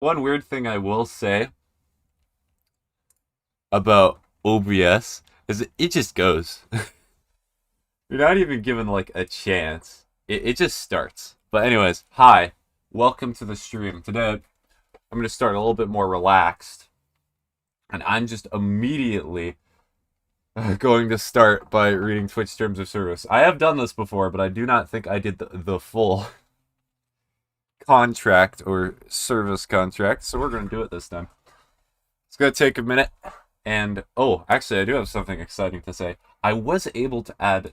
One weird thing I will say about OBS is it just goes. You're not even given like a chance. It just starts. But anyways, hi. Welcome to the stream. Today I'm going to start a little bit more relaxed. And I'm just immediately going to start by reading Twitch Terms of Service. I have done this before, but I do not think I did the full contract or service contract. So we're going to do it this time. It's going to take a minute. And, oh, actually, I do have something exciting to say. I was able to add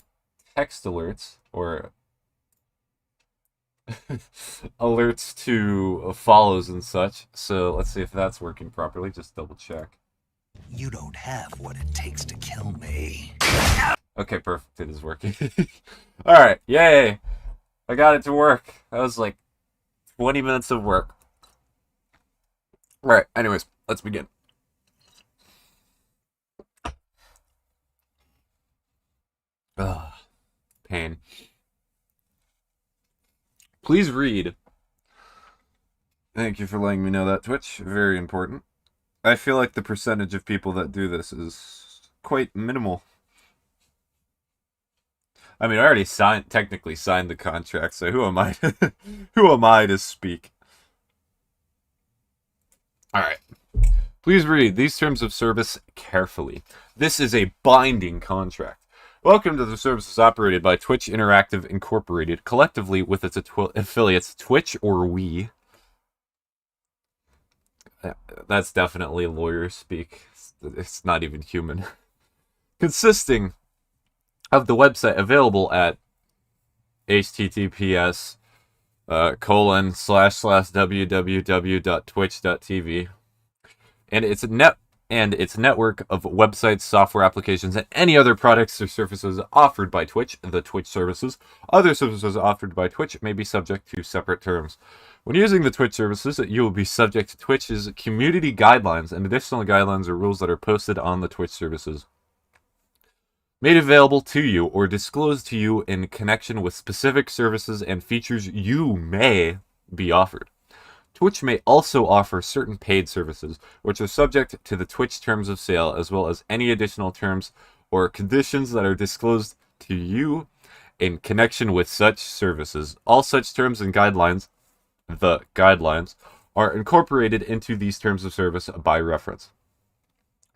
text alerts, or alerts to follows and such. So let's see if that's working properly. Just double check. You don't have what it takes to kill me. Okay, perfect. It is working. Alright, yay! I got it to work. That was like 20 minutes of work. Alright, anyways, let's begin. Ugh, pain. Please read. Thank you for letting me know that, Twitch. Very important. I feel like the percentage of people that do this is quite minimal. I mean, I already technically signed the contract, so who am I who am I to speak? Alright. Please read these terms of service carefully. This is a binding contract. Welcome to the services operated by Twitch Interactive Incorporated, collectively with its affiliates Twitch or We. That's definitely lawyer speak. It's not even human. Consisting of the website available at https://www.twitch.tv and its network of websites, software applications, and any other products or services offered by Twitch, the Twitch services. Other services offered by Twitch may be subject to separate terms. When using the Twitch services, you will be subject to Twitch's community guidelines and additional guidelines or rules that are posted on the Twitch services, made available to you or disclosed to you in connection with specific services and features you may be offered. Twitch may also offer certain paid services, which are subject to the Twitch terms of sale, as well as any additional terms or conditions that are disclosed to you in connection with such services. All such terms and guidelines, the guidelines, are incorporated into these terms of service by reference.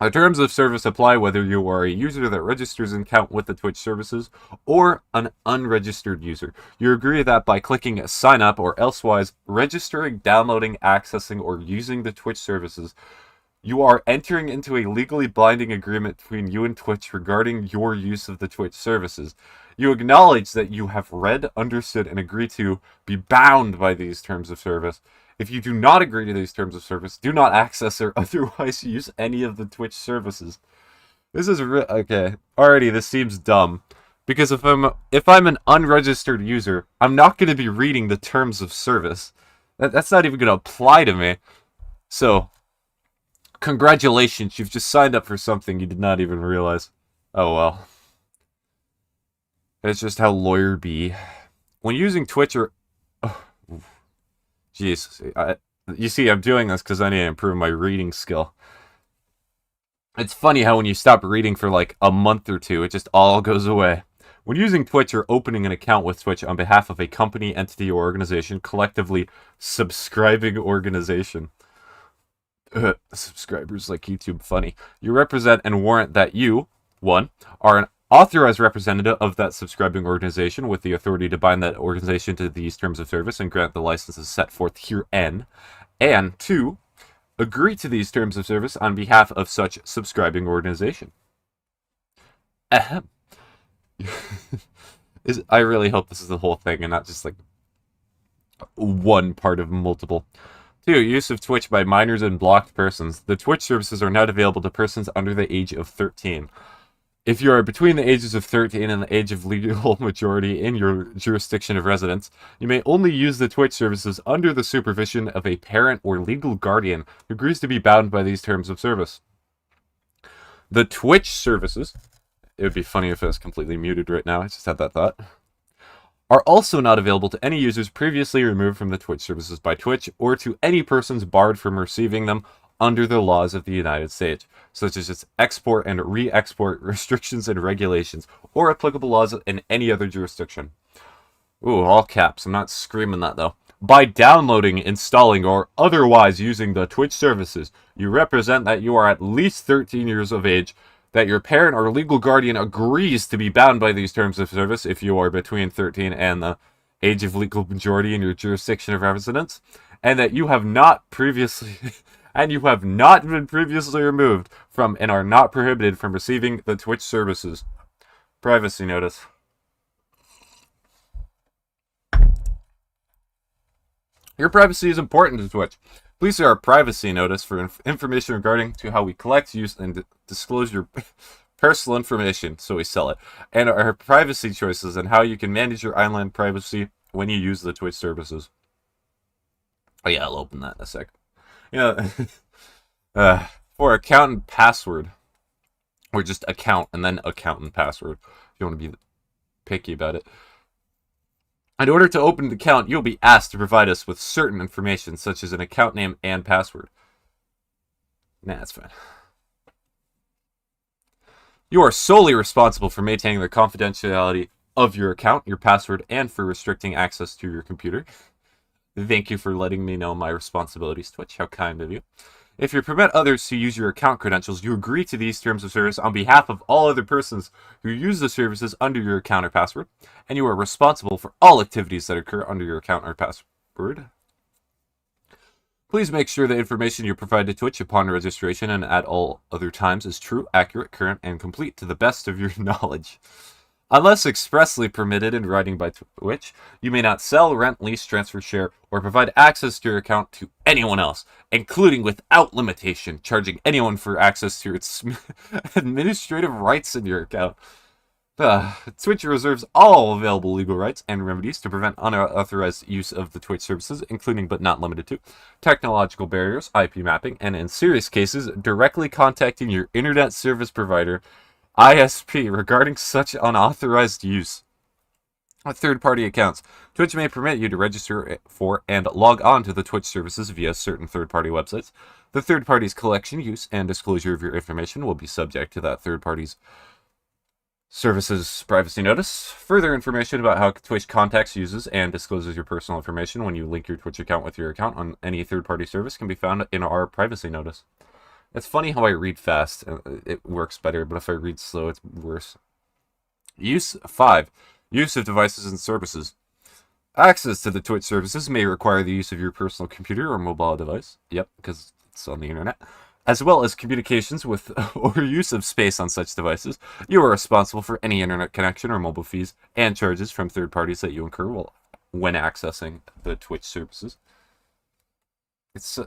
The terms of service apply whether you are a user that registers an account with the Twitch services or an unregistered user. You agree that by clicking sign up or elsewise registering, downloading, accessing, or using the Twitch services, you are entering into a legally binding agreement between you and Twitch regarding your use of the Twitch services. You acknowledge that you have read, understood, and agree to be bound by these terms of service. If you do not agree to these terms of service, do not access or otherwise use any of the Twitch services. This is okay. Already, this seems dumb, because if I'm an unregistered user, I'm not going to be reading the terms of service. That's not even going to apply to me. So, congratulations, you've just signed up for something you did not even realize. Oh well. It's just how lawyer be. When using Twitch or... Oh, jeez. You see, I'm doing this because I need to improve my reading skill. It's funny how when you stop reading for like a month or two, it just all goes away. When using Twitch or opening an account with Twitch on behalf of a company, entity, or organization, collectively subscribing organization. Subscribers like YouTube funny. You represent and warrant that you, 1, are an authorized representative of that subscribing organization with the authority to bind that organization to these terms of service and grant the licenses set forth herein. And 2, agree to these terms of service on behalf of such subscribing organization. Ahem. I really hope this is the whole thing and not just like one part of multiple. 2. Use of Twitch by minors and blocked persons. The Twitch services are not available to persons under the age of 13. If you are between the ages of 13 and the age of legal majority in your jurisdiction of residence, you may only use the Twitch services under the supervision of a parent or legal guardian who agrees to be bound by these terms of service. The Twitch services, it would be funny if it was completely muted right now, I just had that thought, are also not available to any users previously removed from the Twitch services by Twitch, or to any persons barred from receiving them under the laws of the United States, such as its export and re-export restrictions and regulations, or applicable laws in any other jurisdiction. Ooh, all caps. I'm not screaming that, though. By downloading, installing, or otherwise using the Twitch services, you represent that you are at least 13 years of age, that your parent or legal guardian agrees to be bound by these terms of service if you are between 13 and the age of legal majority in your jurisdiction of residence, and that you have not previously been previously removed from and are not prohibited from receiving the Twitch services. Privacy notice. Your privacy is important to Twitch. Please see our privacy notice for information regarding to how we collect, use, and disclose your personal information, so we sell it, and our privacy choices and how you can manage your online privacy when you use the Twitch services. Oh yeah, I'll open that in a sec. For account and password, or just account and then account and password, if you want to be picky about it. In order to open the account, you'll be asked to provide us with certain information, such as an account name and password. Nah, that's fine. You are solely responsible for maintaining the confidentiality of your account, your password, and for restricting access to your computer. Thank you for letting me know my responsibilities, Twitch. How kind of you. If you permit others to use your account credentials, you agree to these terms of service on behalf of all other persons who use the services under your account or password, and you are responsible for all activities that occur under your account or password. Please make sure the information you provide to Twitch upon registration and at all other times is true, accurate, current, and complete to the best of your knowledge. Unless expressly permitted in writing by Twitch, you may not sell, rent, lease, transfer, share, or provide access to your account to anyone else, including without limitation, charging anyone for access to its administrative rights in your account. Twitch reserves all available legal rights and remedies to prevent unauthorized use of the Twitch services, including but not limited to technological barriers, IP mapping, and in serious cases, directly contacting your internet service provider, ISP, regarding such unauthorized use. With third-party accounts, Twitch may permit you to register for and log on to the Twitch services via certain third-party websites. The third party's collection, use, and disclosure of your information will be subject to that third party's services privacy notice. Further information about how Twitch contacts, uses, and discloses your personal information when you link your Twitch account with your account on any third-party service can be found in our privacy notice. It's funny how I read fast, it works better, but if I read slow, it's worse. Use 5. Use of devices and services. Access to the Twitch services may require the use of your personal computer or mobile device. Yep, because it's on the internet. As well as communications with or use of space on such devices. You are responsible for any internet connection or mobile fees and charges from third parties that you incur when accessing the Twitch services. It's,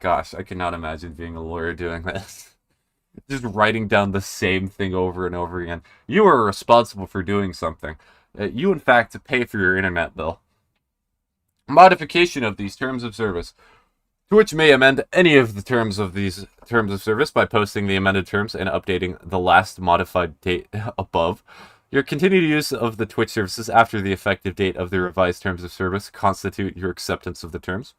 gosh, I cannot imagine being a lawyer doing this. Just writing down the same thing over and over again. You are responsible for doing something. You, in fact, pay for your internet bill. Modification of these terms of service. Twitch may amend any of the terms of these terms of service by posting the amended terms and updating the last modified date above. Your continued use of the Twitch services after the effective date of the revised terms of service constitute your acceptance of the terms.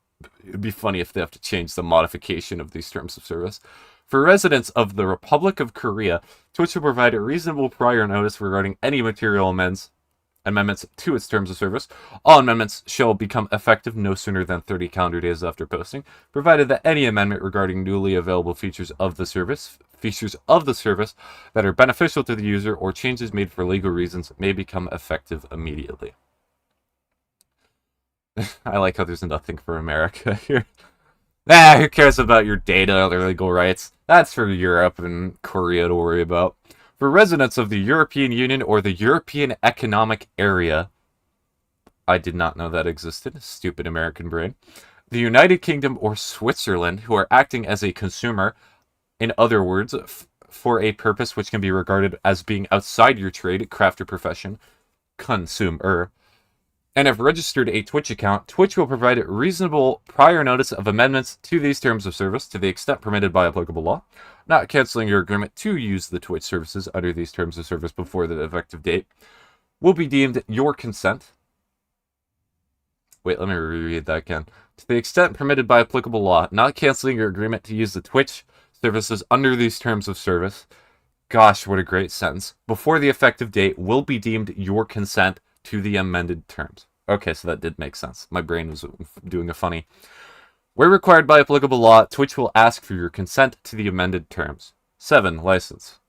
It'd be funny if they have to change the modification of these terms of service. For residents of the Republic of Korea, Twitch will provide a reasonable prior notice regarding any material amendments to its terms of service. All amendments shall become effective no sooner than 30 calendar days after posting, provided that any amendment regarding newly available features of the service that are beneficial to the user or changes made for legal reasons may become effective immediately. I like how there's nothing for America here. Who cares about your data or their legal rights? That's for Europe and Korea to worry about. For residents of the European Union or the European Economic Area, I did not know that existed, stupid American brain, the United Kingdom or Switzerland, who are acting as a consumer, in other words, for a purpose which can be regarded as being outside your trade, craft, or profession, consumer, and have registered a Twitch account, Twitch will provide reasonable prior notice of amendments to these terms of service to the extent permitted by applicable law, not canceling your agreement to use the Twitch services under these terms of service before the effective date will be deemed your consent, Wait, let me reread that again. To the extent permitted by applicable law, not canceling your agreement to use the Twitch services under these terms of service. Gosh, what a great sentence. Before the effective date will be deemed your consent to the amended terms. Okay, so that did make sense. My brain was doing a funny. Where required by applicable law, Twitch will ask for your consent to the amended terms. 7. License.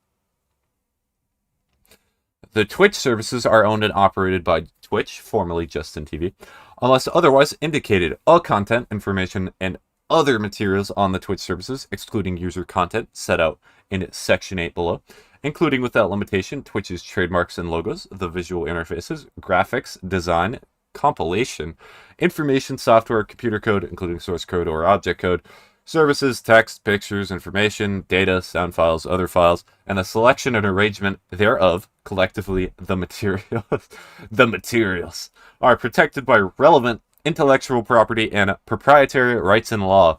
The Twitch services are owned and operated by Twitch, formerly Justin TV, unless otherwise indicated. All content, information, and other materials on the Twitch services, excluding user content set out in Section 8 below, including without limitation Twitch's trademarks and logos, the visual interfaces, graphics, design, compilation, information, software, computer code, including source code or object code, services, text, pictures, information, data, sound files, other files, and the selection and arrangement thereof, collectively the materials, are protected by relevant intellectual property and proprietary rights in law.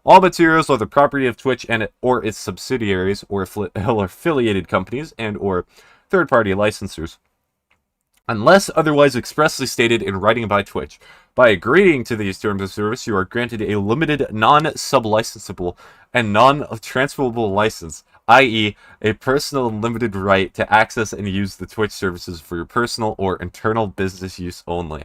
All materials are the property of Twitch and or its subsidiaries or affiliated companies and or third-party licensors, unless otherwise expressly stated in writing by Twitch. By agreeing to these terms of service, you are granted a limited, non-sublicensable, and non-transferable license, i.e., a personal and limited right to access and use the Twitch services for your personal or internal business use only.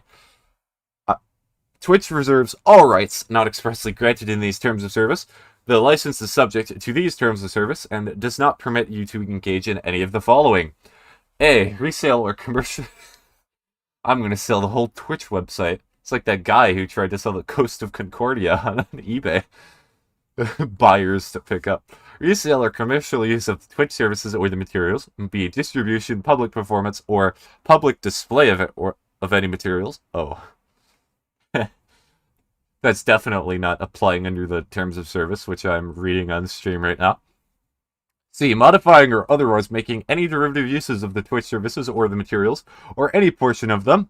Twitch reserves all rights not expressly granted in these terms of service. The license is subject to these terms of service and does not permit you to engage in any of the following. A. Resale or commercial... I'm going to sell the whole Twitch website. It's like that guy who tried to sell the Coast of Concordia on eBay. Buyers to pick up. Resale or commercial use of Twitch services or the materials. B. Distribution, public performance, or public display of it or of any materials. Oh. That's definitely not applying under the terms of service, which I'm reading on stream right now. C. Modifying or otherwise making any derivative uses of the Twitch services or the materials, or any portion of them.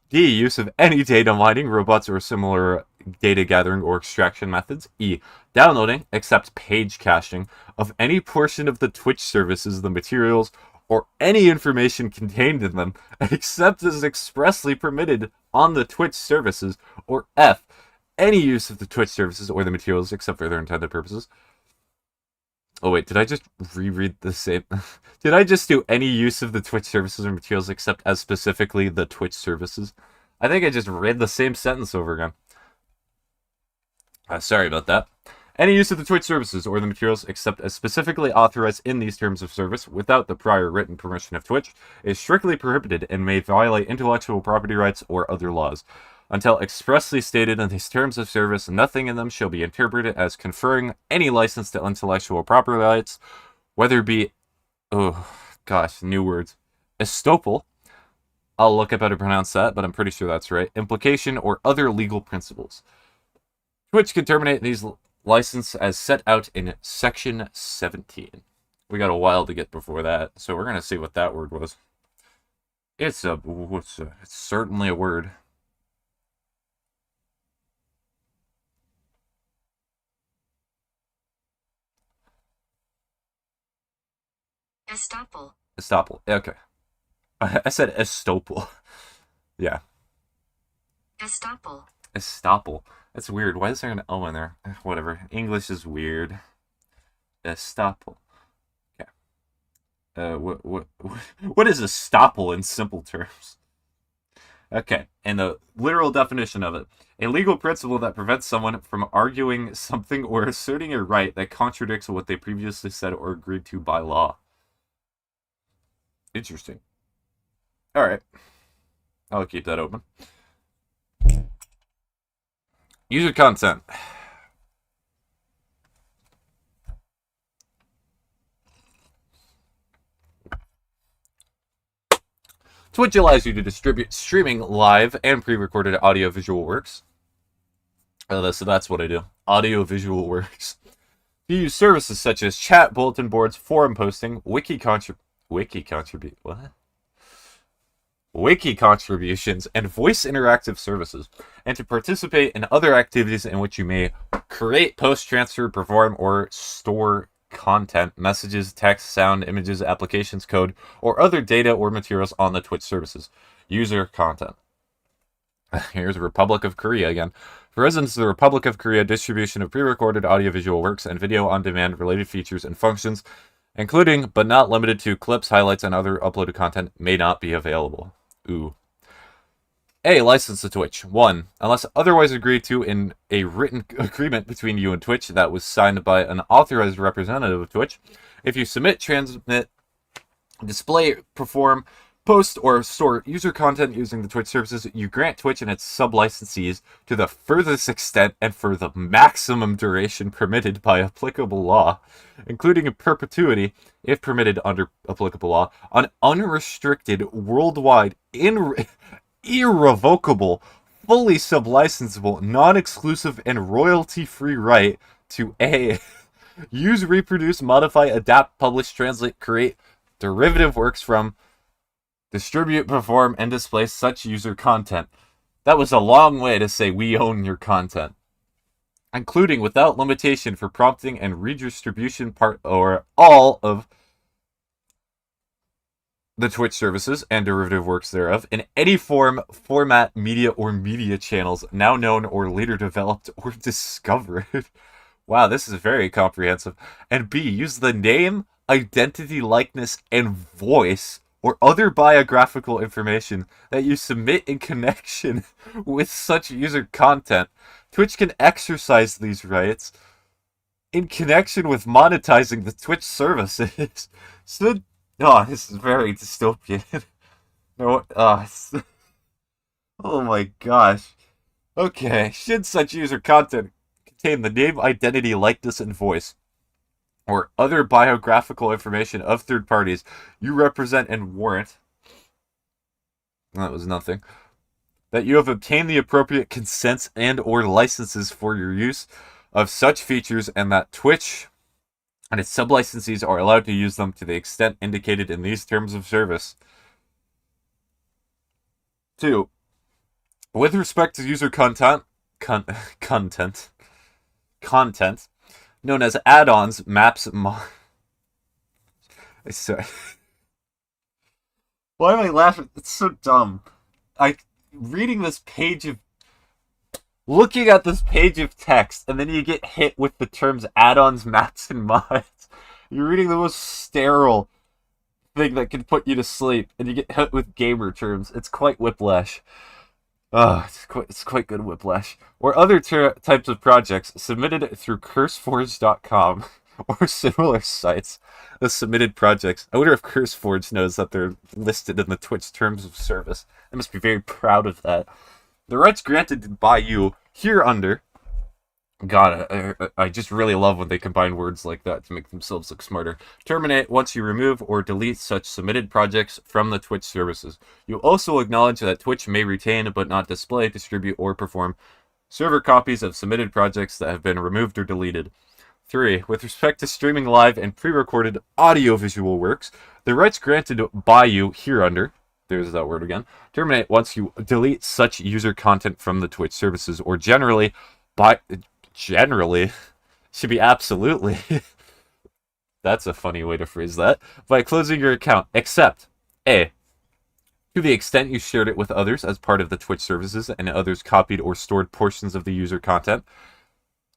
D. Use of any data mining, robots, or similar data gathering or extraction methods. E. Downloading, except page caching, of any portion of the Twitch services, the materials, or any information contained in them, except as expressly permitted on the Twitch services. Or F. Any use of the Twitch services or the materials except for their intended purposes. Oh wait, did I just reread the same? Did I just do any use of the Twitch services or materials except as specifically the Twitch services? I think I just read the same sentence over again. Sorry about that. Any use of the Twitch services or the materials except as specifically authorized in these terms of service without the prior written permission of Twitch is strictly prohibited and may violate intellectual property rights or other laws. Until expressly stated in these terms of service, nothing in them shall be interpreted as conferring any license to intellectual property rights, whether it be, oh gosh, new words, estoppel, I'll look up how to pronounce that, but I'm pretty sure that's right, implication, or other legal principles. Twitch can terminate these licenses as set out in Section 17. We got a while to get before that, so we're going to see what that word was. It's certainly a word. Estoppel. Estoppel. Okay. I said estoppel. Yeah. Estoppel. Estoppel. That's weird. Why is there an O in there? Whatever. English is weird. Estoppel. Okay. What is estoppel in simple terms? Okay. And the literal definition of it. A legal principle that prevents someone from arguing something or asserting a right that contradicts what they previously said or agreed to by law. Interesting. Alright. I'll keep that open. User content. Twitch allows you to distribute streaming live and pre-recorded audio-visual works. So that's what I do. Audio-visual works. You use services such as chat, bulletin boards, forum posting, wiki contributions, and voice interactive services, and to participate in other activities in which you may create, post, transfer, perform, or store content, messages, text, sound, images, applications, code, or other data or materials on the Twitch services. User content. Here's Republic of Korea again. For residents of the Republic of Korea, distribution of pre-recorded audiovisual works and video on demand related features and functions, including but not limited to clips, highlights, and other uploaded content, may not be available. Ooh. A. License to Twitch. 1. Unless otherwise agreed to in a written agreement between you and Twitch that was signed by an authorized representative of Twitch, if you submit, transmit, display, perform, post, or store user content using the Twitch services, you grant Twitch and its sub-licensees to the furthest extent and for the maximum duration permitted by applicable law, including in perpetuity, if permitted under applicable law, an unrestricted, worldwide, irrevocable, fully sub-licensable, non-exclusive, and royalty-free right to A. Use, reproduce, modify, adapt, publish, translate, create derivative works from, distribute, perform, and display such user content. That was a long way to say we own your content. Including without limitation for prompting and redistribution part or all of the Twitch services and derivative works thereof in any form, format, media, or media channels now known or later developed or discovered. Wow, this is very comprehensive. And B, use the name, identity, likeness, and voice or other biographical information that you submit in connection with such user content. Twitch can exercise these rights in connection with monetizing the Twitch services. Oh, this is very dystopian. No, oh my gosh. Okay, should such user content contain the name, identity, likeness, and voice, or other biographical information of third parties you represent and warrant, that was nothing, that you have obtained the appropriate consents and or licenses for your use of such features, and that Twitch and its sub-licensees are allowed to use them to the extent indicated in these terms of service. 2. With respect to user content known as add-ons, maps, sorry. Why am I laughing? It's so dumb. Looking at this page of text, and then you get hit with the terms add-ons, maps, and mods. You're reading the most sterile thing that can put you to sleep, and you get hit with gamer terms. It's quite whiplash. It's quite good whiplash. Or other types of projects submitted through CurseForge.com or similar sites as submitted projects. I wonder if CurseForge knows that they're listed in the Twitch terms of service. I must be very proud of that. The rights granted by you hereunder. God, I just really love when they combine words like that to make themselves look smarter. Terminate once you remove or delete such submitted projects from the Twitch services. You also acknowledge that Twitch may retain but not display, distribute, or perform server copies of submitted projects that have been removed or deleted. 3. With respect to streaming live and pre-recorded audiovisual works, the rights granted by you hereunder, there's that word again, terminate once you delete such user content from the Twitch services, or generally, should be absolutely, that's a funny way to phrase that, by closing your account, except, A, to the extent you shared it with others as part of the Twitch services and others copied or stored portions of the user content.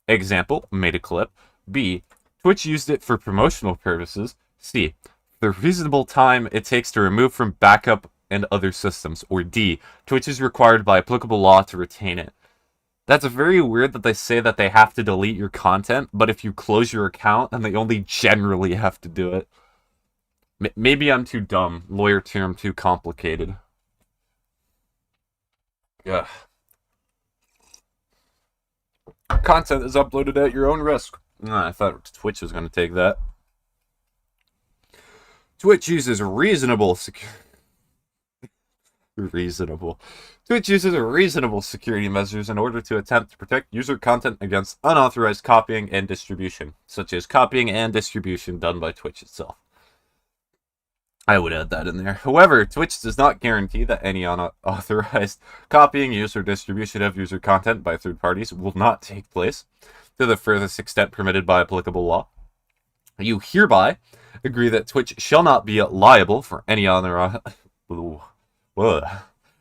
Example, made a clip. B, Twitch used it for promotional purposes. C, the reasonable time it takes to remove from backup and other systems. Or D, Twitch is required by applicable law to retain it. That's very weird that they say that they have to delete your content, but if you close your account, then they only generally have to do it. Maybe I'm too dumb. Lawyer term too complicated. Yeah. Content is uploaded at your own risk. I thought Twitch was going to take that. Twitch uses reasonable security measures in order to attempt to protect user content against unauthorized copying and distribution, such as copying and distribution done by Twitch itself. I would add that in there. However, Twitch does not guarantee that any unauthorized copying, use, or distribution of user content by third parties will not take place to the furthest extent permitted by applicable law. You hereby agree that Twitch shall not be liable for any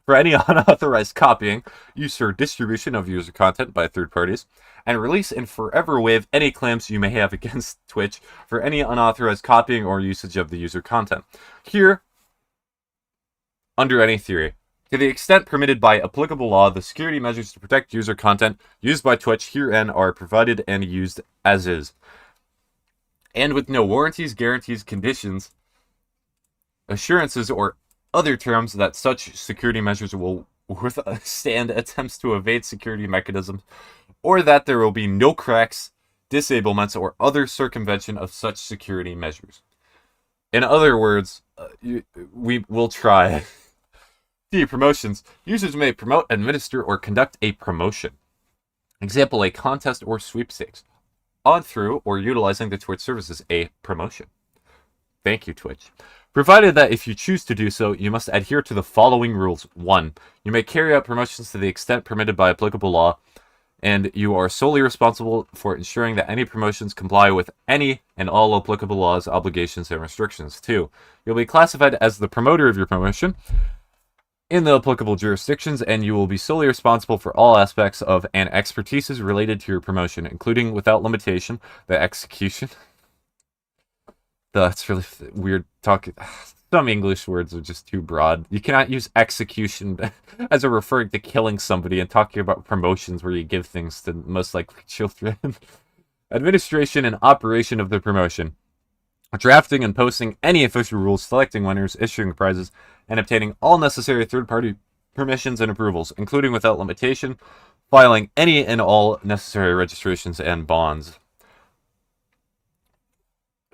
for any unauthorized copying, use, or distribution of user content by third parties, and release and forever waive any claims you may have against Twitch for any unauthorized copying or usage of the user content. Here, under any theory, to the extent permitted by applicable law, the security measures to protect user content used by Twitch herein are provided and used as is, and with no warranties, guarantees, conditions, assurances, or other terms that such security measures will withstand attempts to evade security mechanisms, or that there will be no cracks, disablements, or other circumvention of such security measures. In other words, we will try. D. Promotions. Users may promote, administer, or conduct a promotion. Example, a contest or sweepstakes. On, through, or utilizing the Twitch services, a promotion. Thank you, Twitch. Provided that if you choose to do so, you must adhere to the following rules. 1. You may carry out promotions to the extent permitted by applicable law, and you are solely responsible for ensuring that any promotions comply with any and all applicable laws, obligations, and restrictions. 2. You'll be classified as the promoter of your promotion in the applicable jurisdictions, and you will be solely responsible for all aspects of and expertises related to your promotion, including, without limitation, the execution. That's really weird talking. Some English words are just too broad. You cannot use execution as a referring to killing somebody and talking about promotions where you give things to most likely children. Administration and operation of the promotion. Drafting and posting any official rules, selecting winners, issuing prizes, and obtaining all necessary third-party permissions and approvals, including without limitation, filing any and all necessary registrations and bonds.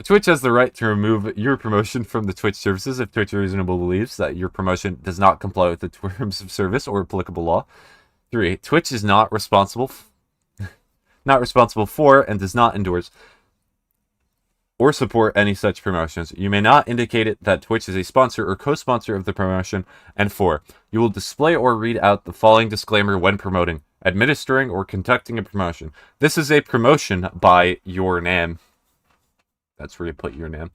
Twitch has the right to remove your promotion from the Twitch services if Twitch reasonably believes that your promotion does not comply with the terms of service or applicable law. 3. Twitch is not responsible for and does not endorse or support any such promotions. You may not indicate that Twitch is a sponsor or co-sponsor of the promotion. And 4. You will display or read out the following disclaimer when promoting, administering, or conducting a promotion. This is a promotion by your name. That's where you put your name.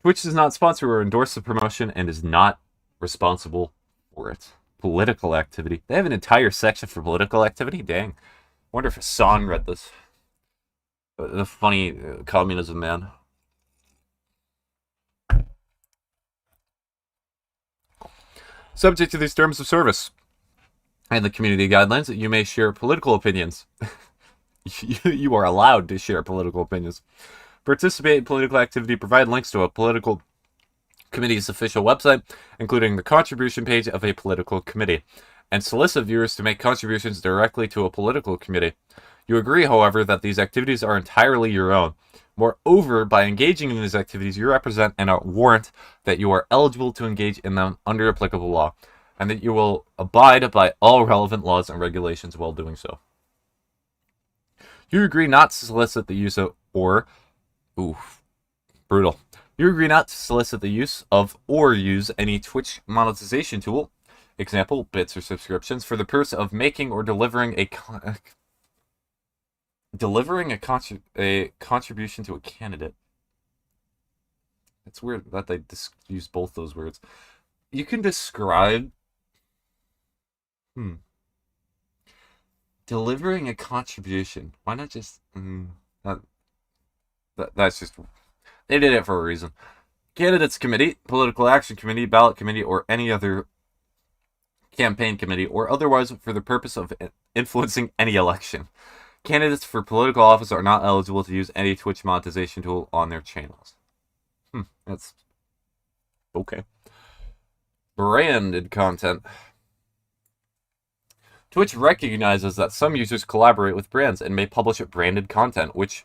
Twitch does not sponsor or endorse the promotion and is not responsible for it. Political activity. They have an entire section for political activity? Dang. Wonder if Hassan read this. The funny communism man. Subject to these terms of service and the community guidelines, you may share political opinions. You are allowed to share political opinions. Participate in political activity, provide links to a political committee's official website, including the contribution page of a political committee, and solicit viewers to make contributions directly to a political committee. You agree, however, that these activities are entirely your own. Moreover, by engaging in these activities, you represent and warrant that you are eligible to engage in them under applicable law, and that you will abide by all relevant laws and regulations while doing so. You agree not to solicit the use of brutal. You agree not to solicit the use of or use any Twitch monetization tool, example, bits or subscriptions, for the purpose of making or delivering a contribution to a candidate. It's weird that they use both those words. You can describe delivering a contribution. Why not just that's just, they did it for a reason. Candidates committee, political action committee, ballot committee, or any other campaign committee, or otherwise for the purpose of influencing any election. Candidates for political office are not eligible to use any Twitch monetization tool on their channels. That's okay. Branded content. Twitch recognizes that some users collaborate with brands and may publish branded content, which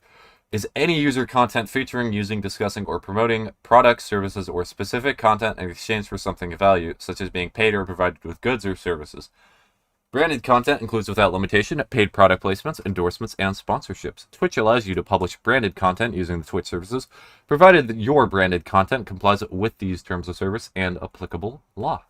is any user content featuring, using, discussing, or promoting products, services, or specific content in exchange for something of value, such as being paid or provided with goods or services. Branded content includes, without limitation, paid product placements, endorsements, and sponsorships. Twitch allows you to publish branded content using the Twitch services, provided that your branded content complies with these terms of service and applicable law.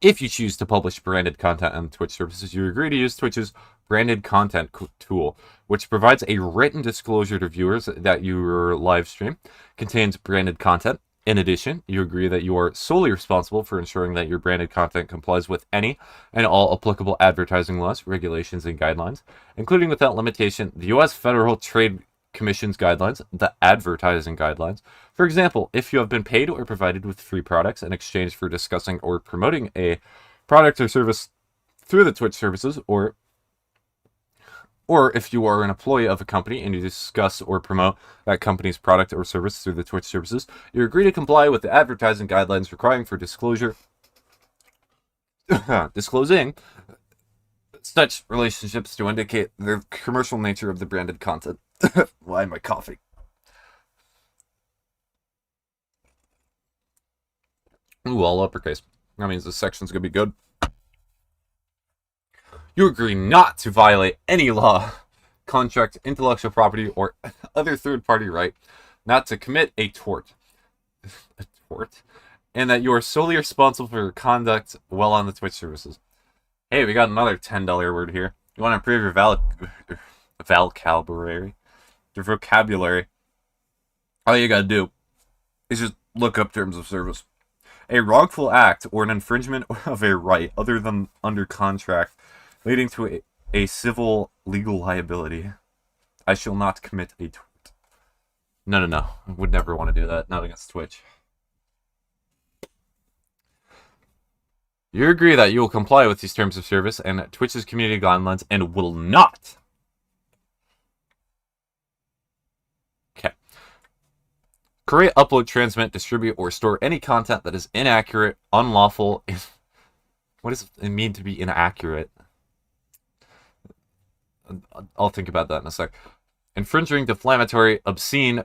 If you choose to publish branded content on Twitch services, you agree to use Twitch's branded content tool, which provides a written disclosure to viewers that your live stream contains branded content In addition, you agree that you are solely responsible for ensuring that your branded content complies with any and all applicable advertising laws, regulations, and guidelines, including without limitation the U.S. Federal Trade Commission's guidelines, the advertising guidelines. For example, if you have been paid or provided with free products in exchange for discussing or promoting a product or service through the Twitch services, or if you are an employee of a company and you discuss or promote that company's product or service through the Twitch services, you agree to comply with the advertising guidelines requiring for disclosing such relationships to indicate the commercial nature of the branded content. Why am I coughing? Ooh, all uppercase. That means this section's gonna be good. You agree not to violate any law, contract, intellectual property, or other third-party right, not to commit a tort, and that you are solely responsible for your conduct while on the Twitch services. Hey, we got another $10 word here. You want to improve your vocabulary? All you gotta do is just look up terms of service. A wrongful act or an infringement of a right other than under contract, leading to a civil legal liability. I shall not commit a tort. No. I would never want to do that. Not against Twitch. You agree that you will comply with these terms of service and Twitch's community guidelines and will not. Okay. Create, upload, transmit, distribute, or store any content that is inaccurate, unlawful. What does it mean to be inaccurate? I'll think about that in a sec. Infringing, defamatory, obscene,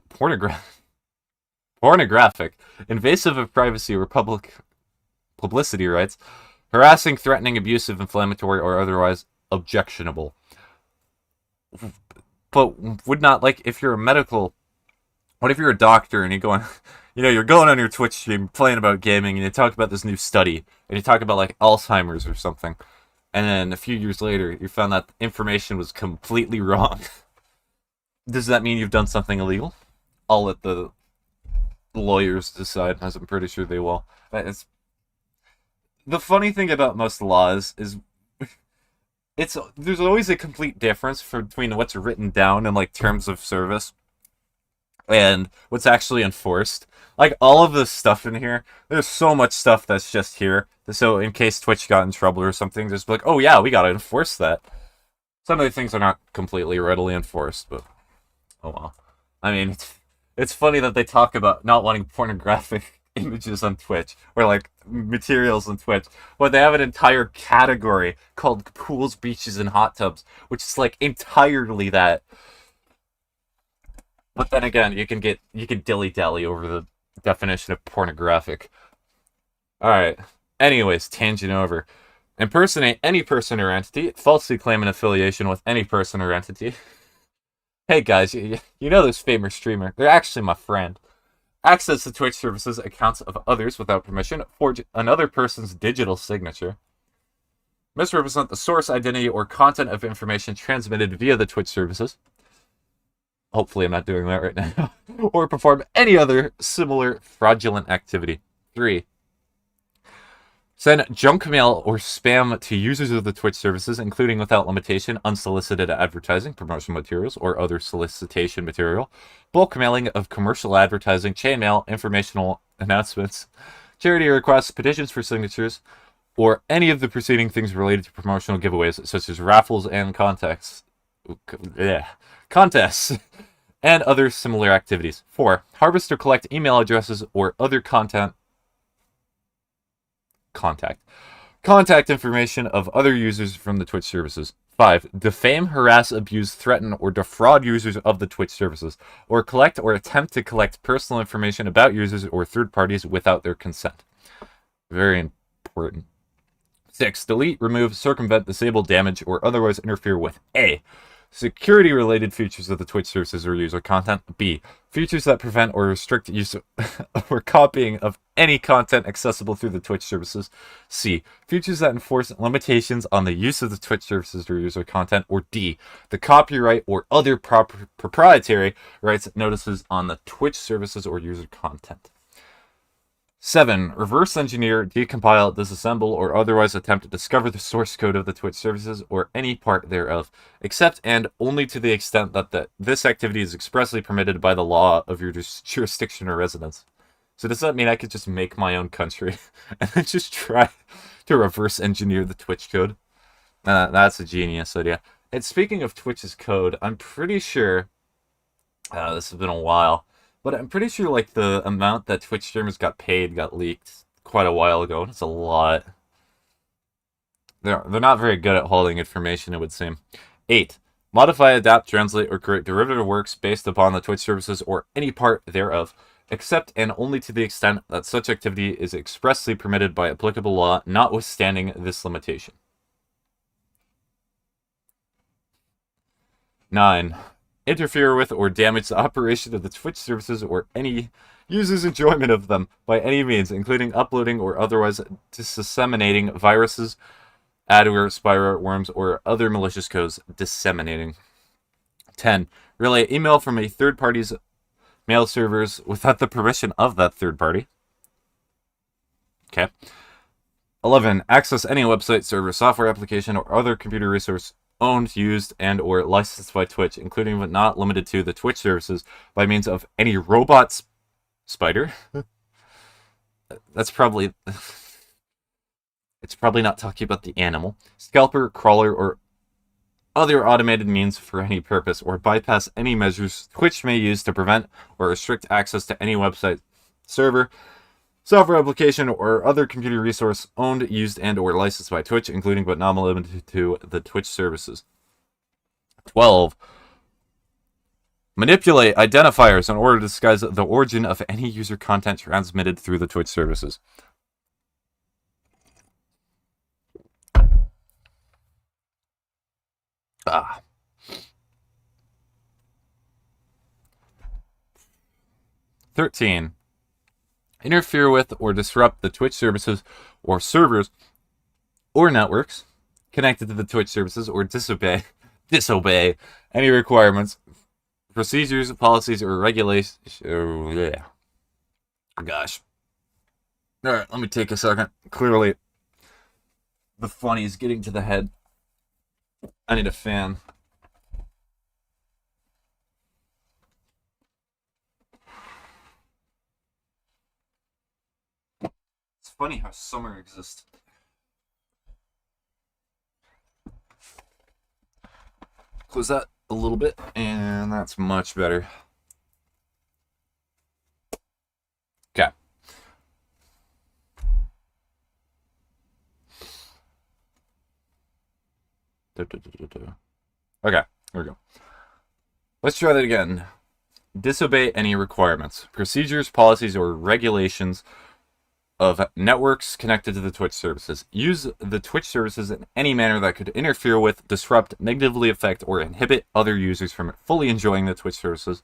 pornographic, invasive of privacy or public publicity rights, harassing, threatening, abusive, inflammatory, or otherwise objectionable. But would not, like, if you're a medical, what if you're a doctor and you're going, you're going on your Twitch stream playing about gaming and you talk about this new study and you talk about like Alzheimer's or something. And then a few years later, you found that information was completely wrong. Does that mean you've done something illegal? I'll let the lawyers decide, as I'm pretty sure they will. The funny thing about most laws is there's always a complete difference between what's written down in like terms of service and what's actually enforced. Like, all of this stuff in here, there's so much stuff that's just here. So in case Twitch got in trouble or something, just be like, oh yeah, we gotta enforce that. Some of the things are not completely readily enforced, but oh well. I mean, it's funny that they talk about not wanting pornographic images on Twitch, or like materials on Twitch, but they have an entire category called pools, beaches, and hot tubs, which is like entirely that. But then again, you can dilly-dally over the definition of pornographic. Alright. Anyways, tangent over. Impersonate any person or entity. Falsely claim an affiliation with any person or entity. Hey guys, you know this famous streamer. They're actually my friend. Access to Twitch services, accounts of others without permission. Forge another person's digital signature. Misrepresent the source, identity, or content of information transmitted via the Twitch services. Hopefully I'm not doing that right now. Or perform any other similar fraudulent activity. 3. Send junk mail or spam to users of the Twitch services, including without limitation, unsolicited advertising, promotional materials, or other solicitation material, bulk mailing of commercial advertising, chain mail, informational announcements, charity requests, petitions for signatures, or any of the preceding things related to promotional giveaways, such as raffles and contests, and other similar activities. 4. Harvest or collect email addresses or other contact information of other users from the Twitch services. 5. Defame, harass, abuse, threaten, or defraud users of the Twitch services, or collect or attempt to collect personal information about users or third parties without their consent. Very important. 6. Delete, remove, circumvent, disable, damage, or otherwise interfere with A. Security-related features of the Twitch services or user content. B. Features that prevent or restrict use or copying of any content accessible through the Twitch services. C. Features that enforce limitations on the use of the Twitch services or user content. Or D. The copyright or other proprietary rights notices on the Twitch services or user content. 7. Reverse engineer, decompile, disassemble, or otherwise attempt to discover the source code of the Twitch services or any part thereof, except and only to the extent that this activity is expressly permitted by the law of your jurisdiction or residence. So does that mean I could just make my own country and then just try to reverse engineer the Twitch code? That's a genius idea. And speaking of Twitch's code, I'm pretty sure, this has been a while, but I'm pretty sure like the amount that Twitch streamers got paid got leaked quite a while ago. It's a lot. They're not very good at holding information, it would seem. 8. Modify, adapt, translate, or create derivative works based upon the Twitch services or any part thereof, except and only to the extent that such activity is expressly permitted by applicable law, notwithstanding this limitation. 9. Interfere with or damage the operation of the Twitch services or any user's enjoyment of them by any means, including uploading or otherwise disseminating viruses, adware, spyware, worms, or other malicious codes. Disseminating. 10. Relay email from a third party's mail servers without the permission of that third party. Okay. 11. Access any website, server, software application, or other computer resource owned, used, and or licensed by Twitch, including but not limited to the Twitch services, by means of any robot spider. That's probably... It's probably not talking about the animal. Scalper, crawler, or other automated means for any purpose, or bypass any measures Twitch may use to prevent or restrict access to any website, server, software application, or other computer resource owned, used, and or licensed by Twitch, including but not limited to the Twitch services. 12. Manipulate identifiers in order to disguise the origin of any user content transmitted through the Twitch services. Ah. 13. Interfere with or disrupt the Twitch services or servers or networks connected to the Twitch services, or disobey any requirements, procedures, policies, or regulations. Oh, yeah. Gosh. Alright, let me take a second. Clearly, the funny is getting to the head. I need a fan. It's funny how summer exists. Close that a little bit, and that's much better. Okay. Okay, here we go. Let's try that again. Disobey any requirements, procedures, policies, or regulations of networks connected to the Twitch services. Use the Twitch services in any manner that could interfere with, disrupt, negatively affect, or inhibit other users from fully enjoying the Twitch services,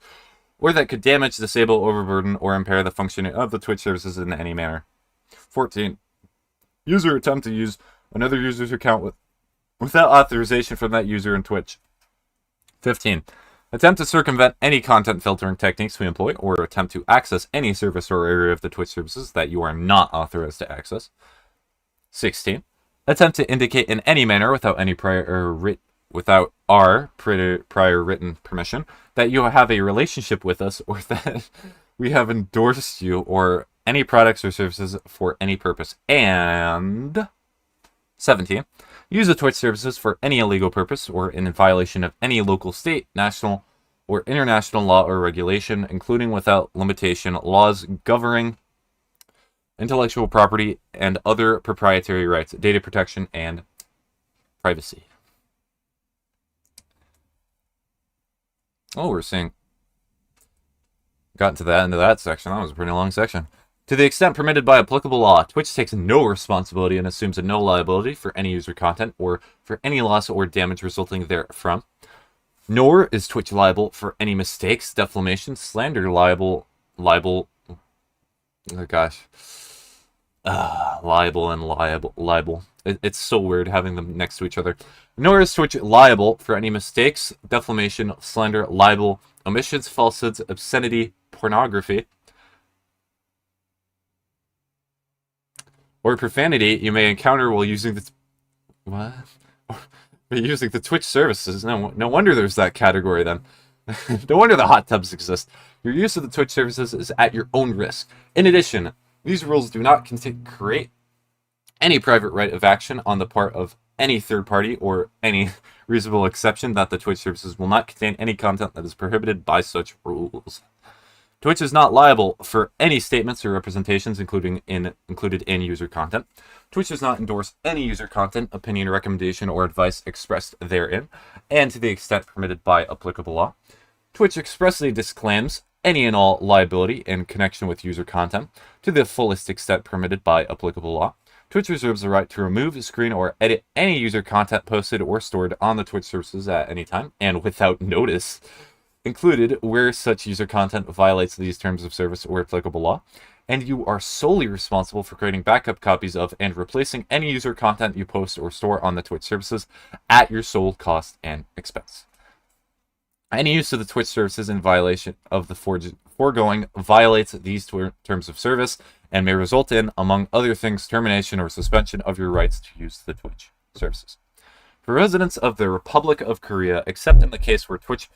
or that could damage, disable, overburden, or impair the functioning of the Twitch services in any manner. 14. User attempt to use another user's account without authorization from that user in Twitch. 15. Attempt to circumvent any content filtering techniques we employ, or attempt to access any service or area of the Twitch services that you are not authorized to access. 16. Attempt to indicate in any manner without any prior written permission that you have a relationship with us, or that we have endorsed you or any products or services for any purpose. And 17. Use the Twitch services for any illegal purpose or in violation of any local, state, national, or international law or regulation, including without limitation laws governing intellectual property and other proprietary rights, data protection, and privacy. Oh, we're seeing... Got to the end of that section. That was a pretty long section. To the extent permitted by applicable law, Twitch takes no responsibility and assumes no liability for any user content or for any loss or damage resulting therefrom. Nor is Twitch liable for any mistakes, defamation, slander, libel. Oh gosh. Liable and libel. It's so weird having them next to each other. Nor is Twitch liable for any mistakes, defamation, slander, libel, omissions, falsehoods, obscenity, pornography, or profanity you may encounter while using the using the Twitch services. No wonder there's that category then. No wonder the hot tubs exist. Your use of the Twitch services is at your own risk. In addition, these rules do not create any private right of action on the part of any third party or any reasonable exception that the Twitch services will not contain any content that is prohibited by such rules. Twitch is not liable for any statements or representations included in user content. Twitch does not endorse any user content, opinion, recommendation, or advice expressed therein, and to the extent permitted by applicable law. Twitch expressly disclaims any and all liability in connection with user content to the fullest extent permitted by applicable law. Twitch reserves the right to remove, screen, or edit any user content posted or stored on the Twitch services at any time and without notice, included where such user content violates these terms of service or applicable law, and you are solely responsible for creating backup copies of and replacing any user content you post or store on the Twitch services at your sole cost and expense. Any use of the Twitch services in violation of the foregoing violates these terms of service and may result in, among other things, termination or suspension of your rights to use the Twitch services. For residents of the Republic of Korea, except in the case where Twitch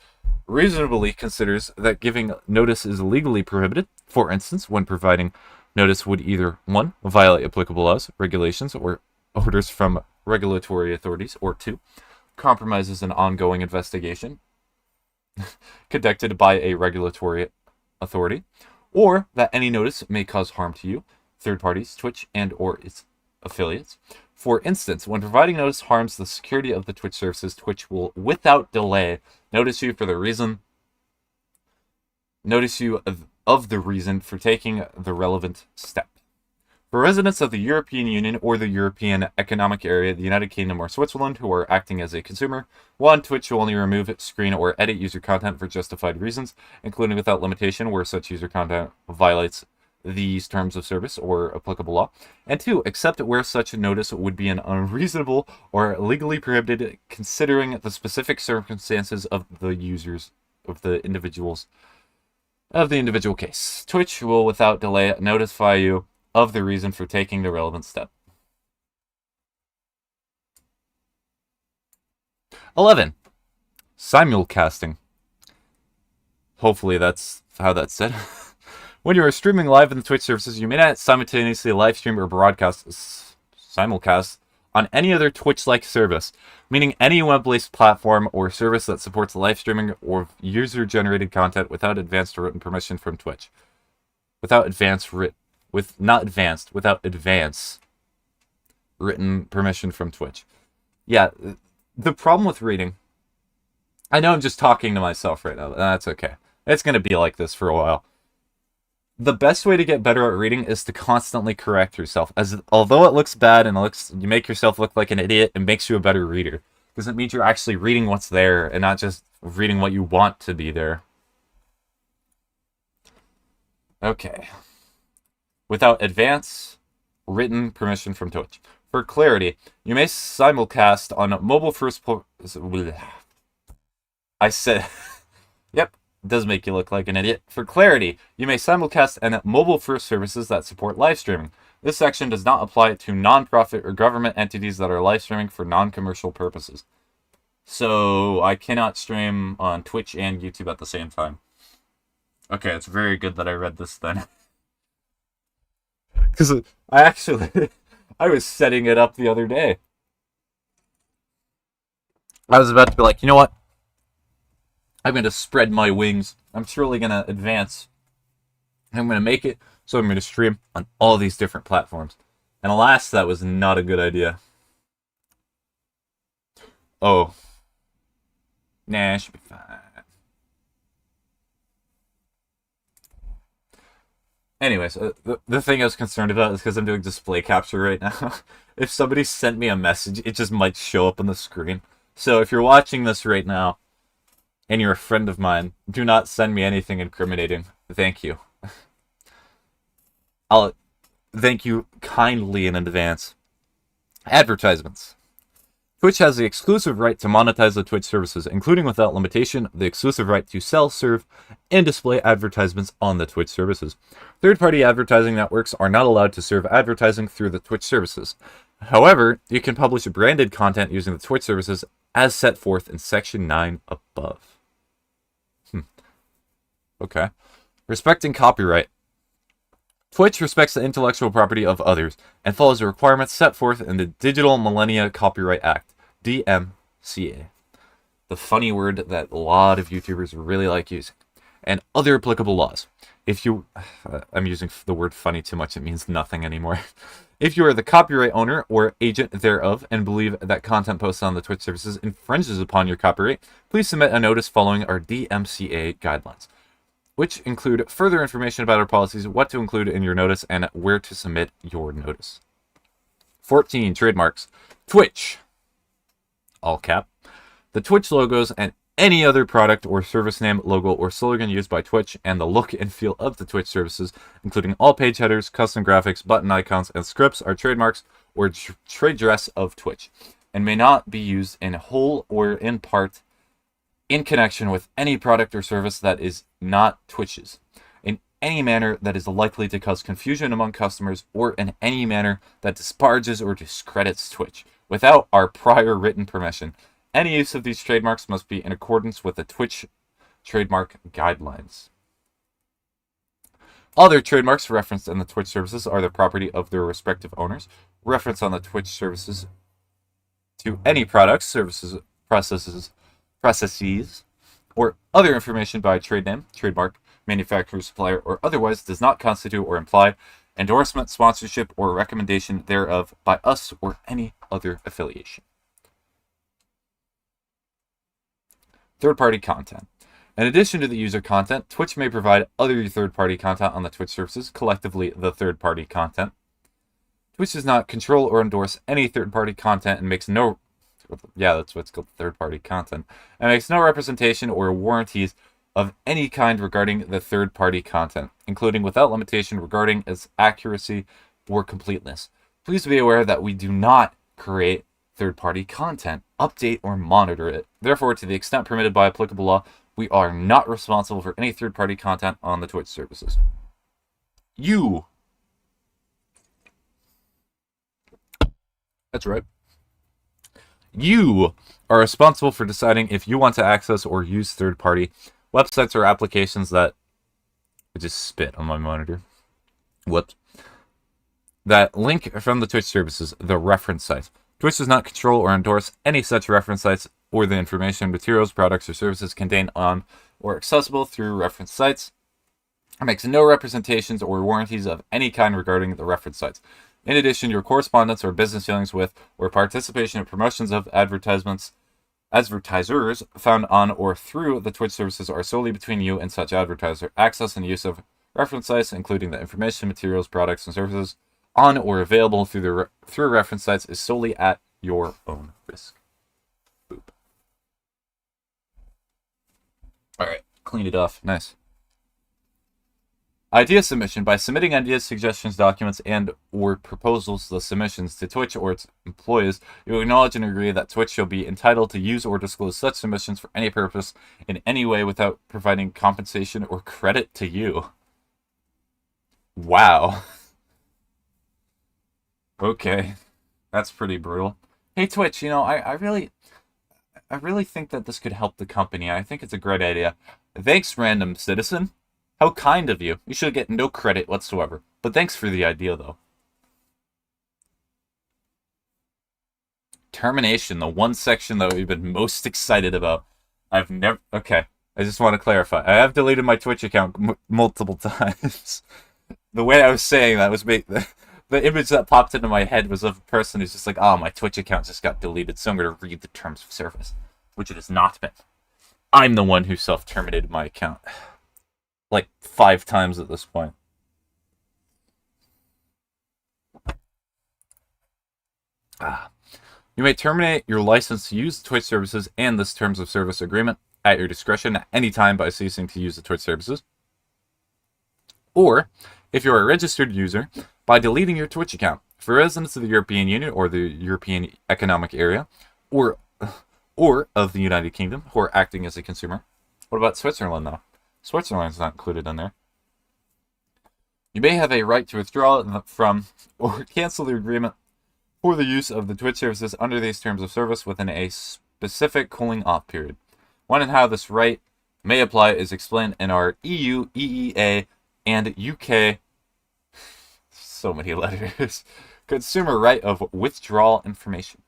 reasonably considers that giving notice is legally prohibited, for instance, when providing notice would either 1. Violate applicable laws, regulations, or orders from regulatory authorities, or 2. Compromises an ongoing investigation conducted by a regulatory authority, or that any notice may cause harm to you, third parties, Twitch, and or its affiliates. For instance, when providing notice harms the security of the Twitch services, Twitch will, without delay, notice you of the reason for taking the relevant step. For residents of the European Union or the European Economic Area, the United Kingdom, or Switzerland who are acting as a consumer, 1. Twitch will only remove, screen, or edit user content for justified reasons, including without limitation where such user content violates these terms of service or applicable law, and 2. Except where such a notice would be an unreasonable or legally prohibited considering the specific circumstances of the individual case. Twitch will without delay notify you of the reason for taking the relevant step. 11. Simulcasting. Hopefully that's how that's said. When you are streaming live in the Twitch services, you may not simultaneously live stream or simulcast on any other Twitch-like service, meaning any web-based platform or service that supports live streaming or user-generated content without advanced written permission from Twitch. Without advance written permission from Twitch. Yeah, the problem with reading, I know I'm just talking to myself right now, that's okay. It's going to be like this for a while. The best way to get better at reading is to constantly correct yourself. Although it looks bad and you make yourself look like an idiot, it makes you a better reader. Because it means you're actually reading what's there and not just reading what you want to be there. Okay. Without advance written permission from Twitch. For clarity, you may simulcast on mobile first... I said... Yep. Does make you look like an idiot. For clarity, you may simulcast on mobile-first services that support live streaming. This section does not apply to non-profit or government entities that are live streaming for non-commercial purposes. So, I cannot stream on Twitch and YouTube at the same time. Okay, it's very good that I read this then. Because I was setting it up the other day. I was about to be like, you know what? I'm going to spread my wings. I'm surely going to advance. I'm going to make it, so I'm going to stream on all these different platforms. And alas, that was not a good idea. Oh. Nah, it should be fine. Anyways, the thing I was concerned about is because I'm doing display capture right now. If somebody sent me a message, it just might show up on the screen. So if you're watching this right now, and you're a friend of mine, do not send me anything incriminating. Thank you. I'll thank you kindly in advance. Advertisements. Twitch has the exclusive right to monetize the Twitch services, including without limitation, the exclusive right to sell, serve, and display advertisements on the Twitch services. Third-party advertising networks are not allowed to serve advertising through the Twitch services. However, you can publish branded content using the Twitch services as set forth in Section 9 above. Okay. Respecting copyright. Twitch respects the intellectual property of others and follows the requirements set forth in the Digital Millennia Copyright Act, DMCA. The funny word that a lot of YouTubers really like using. And other applicable laws. If you... I'm using the word funny too much, it means nothing anymore. If you are the copyright owner or agent thereof and believe that content posted on the Twitch services infringes upon your copyright, please submit a notice following our DMCA guidelines, which include further information about our policies, what to include in your notice, and where to submit your notice. 14. Trademarks. Twitch. All cap. The Twitch logos and any other product or service name, logo, or slogan used by Twitch and the look and feel of the Twitch services, including all page headers, custom graphics, button icons, and scripts, are trademarks or trade dress of Twitch and may not be used in whole or in part in connection with any product or service that is not Twitch's, in any manner that is likely to cause confusion among customers, or in any manner that disparages or discredits Twitch, without our prior written permission. Any use of these trademarks must be in accordance with the Twitch trademark guidelines. Other trademarks referenced in the Twitch services are the property of their respective owners. Reference on the Twitch services to any products, services, processes, or other information by trade name, trademark, manufacturer, supplier, or otherwise does not constitute or imply endorsement, sponsorship, or recommendation thereof by us or any other affiliation. Third-party content. In addition to the user content, Twitch may provide other third-party content on the Twitch services, collectively the third-party content. Twitch does not control or endorse any third-party content and makes no... Yeah, that's what's called third-party content. And makes no representation or warranties of any kind regarding the third-party content, including without limitation regarding its accuracy or completeness. Please be aware that we do not create third-party content, update, or monitor it. Therefore, to the extent permitted by applicable law, we are not responsible for any third-party content on the Twitch services. That's right. You are responsible for deciding if you want to access or use third-party websites or applications that... I just spit on my monitor. Whoops. That link from the Twitch services, the reference sites. Twitch does not control or endorse any such reference sites or the information, materials, products, or services contained on or accessible through reference sites. It makes no representations or warranties of any kind regarding the reference sites. In addition, your correspondence or business dealings with or participation in promotions of advertisers found on or through the Twitch services are solely between you and such advertiser. Access and use of reference sites, including the information, materials, products, and services on or available through reference sites, is solely at your own risk. Boop. Alright, cleaned it off. Nice. Idea submission. By submitting ideas, suggestions, documents, and or proposals, the submissions to Twitch or its employees, you acknowledge and agree that Twitch shall be entitled to use or disclose such submissions for any purpose in any way without providing compensation or credit to you. Wow. Okay. That's pretty brutal. Hey Twitch, you know, I really think that this could help the company. I think it's a great idea. Thanks, random citizen. How kind of you. You should get no credit whatsoever. But thanks for the idea, though. Termination, the one section that we've been most excited about. I've never... Okay, I just want to clarify. I have deleted my Twitch account multiple times. The way I was saying that was... The image that popped into my head was of a person who's just like, oh, my Twitch account just got deleted, so I'm going to read the terms of service. Which it has not been. I'm the one who self-terminated my account. Like 5 times at this point. You may terminate your license to use the Twitch services and this terms of service agreement at your discretion at any time by ceasing to use the Twitch services. Or, if you're a registered user, by deleting your Twitch account. For residents of the European Union or the European Economic Area, or of the United Kingdom who are acting as a consumer. What about Switzerland, though? Switzerland's not included in there. You may have a right to withdraw from or cancel the agreement for the use of the Twitch services under these terms of service within a specific cooling off period. When and how this right may apply is explained in our EU, EEA, and UK, so many letters, consumer right of withdrawal information.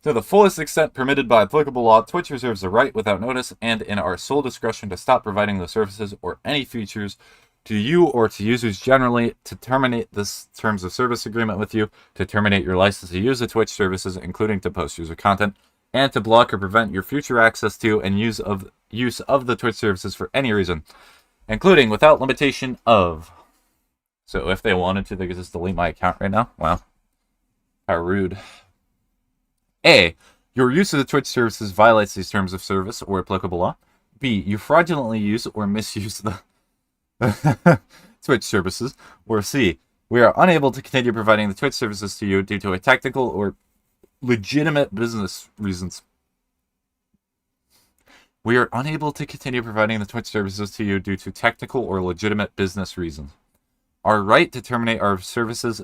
To the fullest extent permitted by applicable law, Twitch reserves the right without notice and in our sole discretion to stop providing the services or any features to you or to users generally, to terminate this terms of service agreement with you, to terminate your license to use the Twitch services, including to post user content, and to block or prevent your future access to and use of the Twitch services for any reason, including without limitation of. So if they wanted to, they could just delete my account right now. Wow. How rude. A. Your use of the Twitch services violates these terms of service or applicable law. B. You fraudulently use or misuse the Twitch services. Or C. We are unable to continue providing the Twitch services to you due to a technical or legitimate business reasons. We are unable to continue providing the Twitch services to you due to technical or legitimate business reasons. Our right to terminate our services,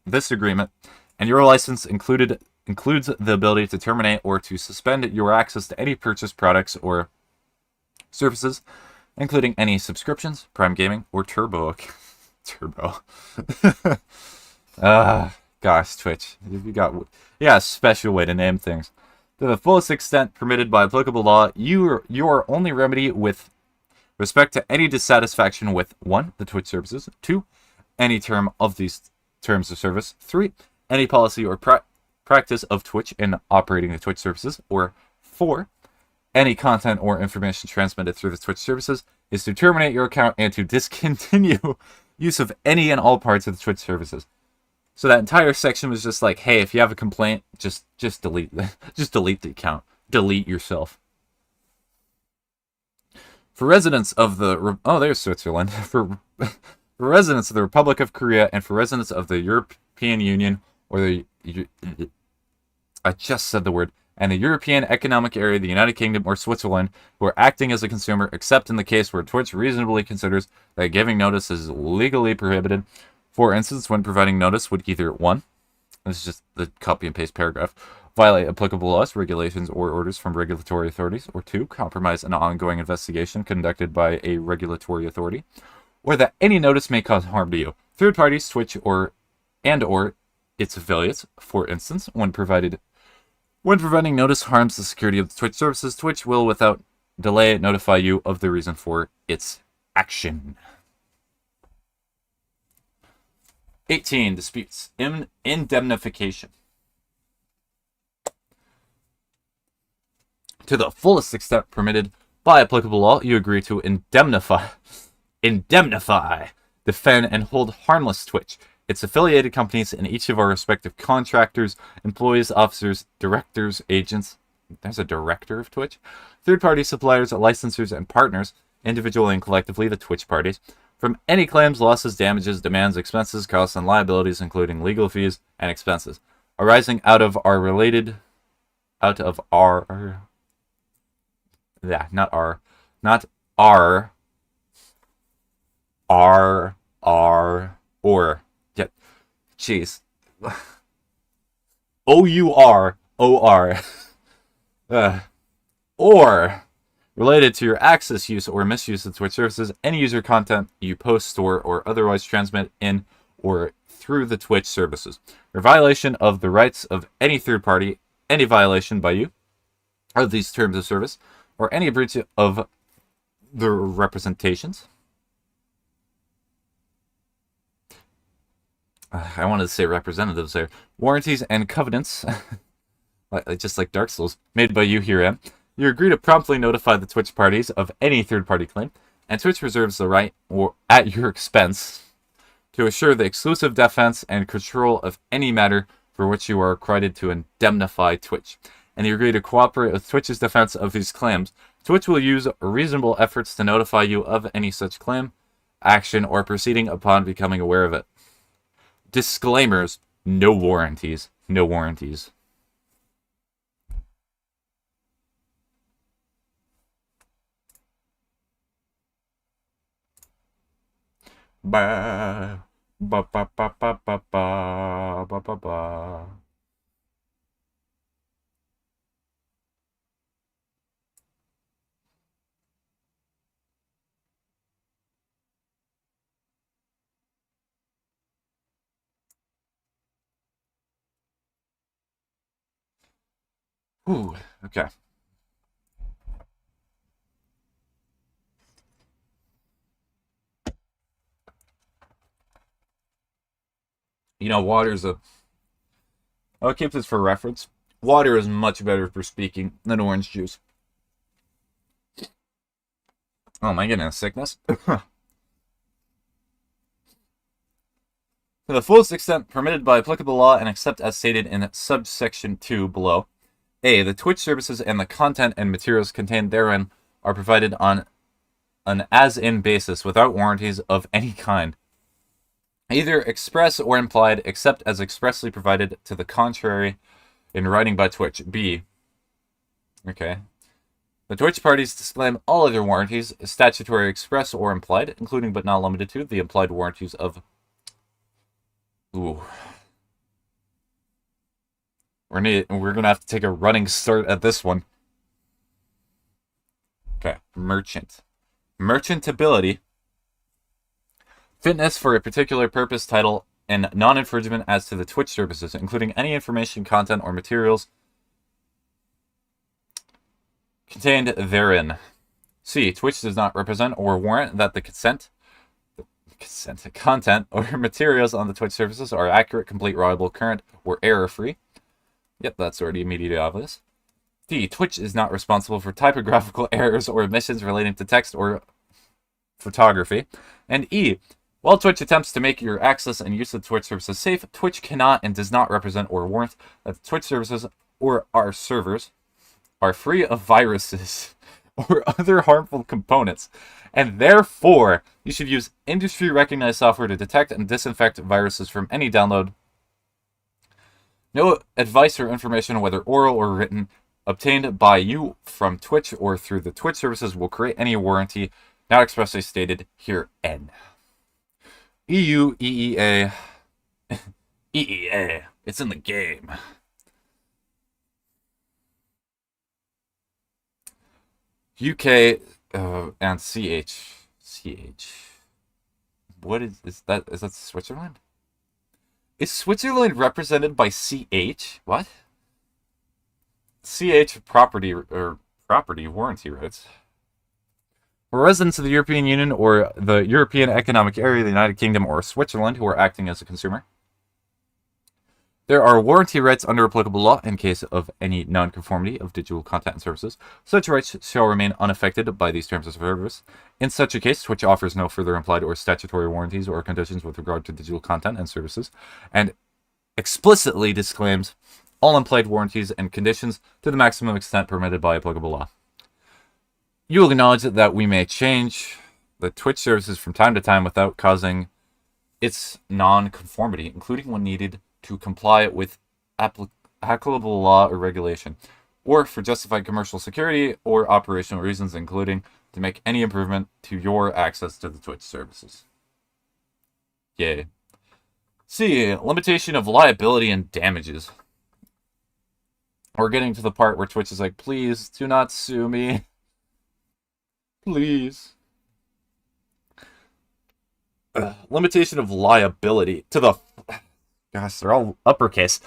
this agreement, and your license includes the ability to terminate or to suspend your access to any purchased products or services, including any subscriptions, Prime Gaming, or Turbo. Gosh, Twitch. You got a special way to name things. To the fullest extent permitted by applicable law, your only remedy with respect to any dissatisfaction with 1. The Twitch services, 2. Any term of these terms of service, 3. Any policy or practice of Twitch in operating the Twitch services, or 4. Any content or information transmitted through the Twitch services is to terminate your account and to discontinue use of any and all parts of the Twitch services. So that entire section was just like, hey, if you have a complaint, just delete the account. Delete yourself. For residents of the there's Switzerland. For residents of the Republic of Korea and for residents of the European Union or I just said the word, and the European Economic Area, the United Kingdom, or Switzerland, who are acting as a consumer, except in the case where Twitch reasonably considers that giving notice is legally prohibited. For instance, when providing notice would either 1, this is just the copy and paste paragraph, violate applicable laws, regulations, or orders from regulatory authorities, or 2, compromise an ongoing investigation conducted by a regulatory authority, or that any notice may cause harm to you. Third parties, Twitch, or its affiliates, for instance, when providing notice harms the security of the Twitch services, Twitch will, without delay, notify you of the reason for its action. 18. Disputes. Indemnification. To the fullest extent permitted by applicable law, you agree to indemnify, defend, and hold harmless Twitch, its affiliated companies, and each of our respective contractors, employees, officers, directors, agents. There's a director of Twitch. Third-party suppliers, licensors, and partners, individually and collectively, the Twitch parties, from any claims, losses, damages, demands, expenses, costs, and liabilities, including legal fees and expenses, arising not or related to your access, use, or misuse of Twitch services, any user content you post, store, or otherwise transmit in or through the Twitch services, or violation of the rights of any third party, any violation by you of these terms of service, or any breach of the representations. I wanted to say representatives there. Warranties and covenants, just like Dark Souls, made by you herein. You agree to promptly notify the Twitch parties of any third-party claim, and Twitch reserves the right, or at your expense, to assure the exclusive defense and control of any matter for which you are accredited to indemnify Twitch. And you agree to cooperate with Twitch's defense of these claims. Twitch will use reasonable efforts to notify you of any such claim, action, or proceeding upon becoming aware of it. Disclaimers: no warranties. no warranties. Ba ba ba ba ba ba ba ba ba ba. Ooh, okay. You know, water's a... I'll keep this for reference. Water is much better for speaking than orange juice. Oh, am I getting a sickness? To the fullest extent permitted by applicable law and except as stated in subsection 2 below. A. The Twitch services and the content and materials contained therein are provided on an as-in basis without warranties of any kind, either express or implied, except as expressly provided to the contrary in writing by Twitch. B. Okay. The Twitch parties disclaim all other warranties, statutory, express, or implied, including but not limited to the implied warranties of... Ooh. We're gonna have to take a running start at this one. Okay. Merchant. Merchantability. Fitness for a particular purpose, title, and non-infringement as to the Twitch services, including any information, content, or materials contained therein. C. Twitch does not represent or warrant that the content, or materials on the Twitch services are accurate, complete, reliable, current, or error-free. Yep, that's already immediately obvious. D. Twitch is not responsible for typographical errors or omissions relating to text or photography. And E. While Twitch attempts to make your access and use of Twitch services safe, Twitch cannot and does not represent or warrant that the Twitch services or our servers are free of viruses or other harmful components, and therefore you should use industry-recognized software to detect and disinfect viruses from any download. No advice or information, whether oral or written, obtained by you from Twitch or through the Twitch services will create any warranty not expressly stated herein. EU, EEA, EEA, it's in the game. UK and CH. What is that? Is that Switzerland? Is Switzerland represented by CH? What? CH property or property warranty rights. For residents of the European Union or the European Economic Area, the United Kingdom, or Switzerland who are acting as a consumer, there are warranty rights under applicable law in case of any nonconformity of digital content and services. Such rights shall remain unaffected by these terms of service. In such a case, Twitch offers no further implied or statutory warranties or conditions with regard to digital content and services, and explicitly disclaims all implied warranties and conditions to the maximum extent permitted by applicable law. You will acknowledge that we may change the Twitch services from time to time without causing its non-conformity, including when needed to comply with applicable law or regulation, or for justified commercial security or operational reasons, including to make any improvement to your access to the Twitch services. Yay. C. Limitation of liability and damages. We're getting to the part where Twitch is like, please do not sue me. Please. Limitation of liability to the... Gosh, they're all uppercase.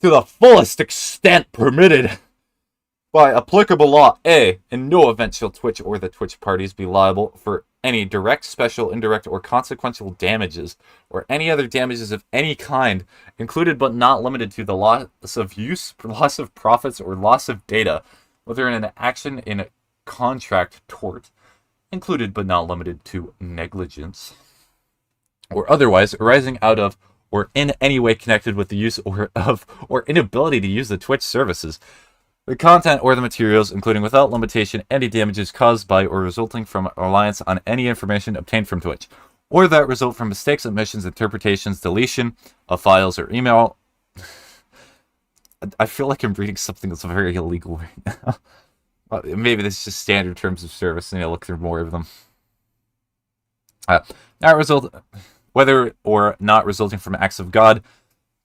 To the fullest extent permitted by applicable law. A. In no event shall Twitch or the Twitch parties be liable for any direct, special, indirect, or consequential damages, or any other damages of any kind, included but not limited to the loss of use, loss of profits, or loss of data, whether in an action in a contract tort, included but not limited to negligence, or otherwise arising out of or in any way connected with the use or inability to use the Twitch services, the content or the materials, including without limitation any damages caused by or resulting from reliance on any information obtained from Twitch, or that result from mistakes, omissions, interpretations, deletion of files or email I feel like I'm reading something that's very illegal right now. Maybe this is just standard terms of service, and I'll look through more of them. Whether or not resulting from acts of God,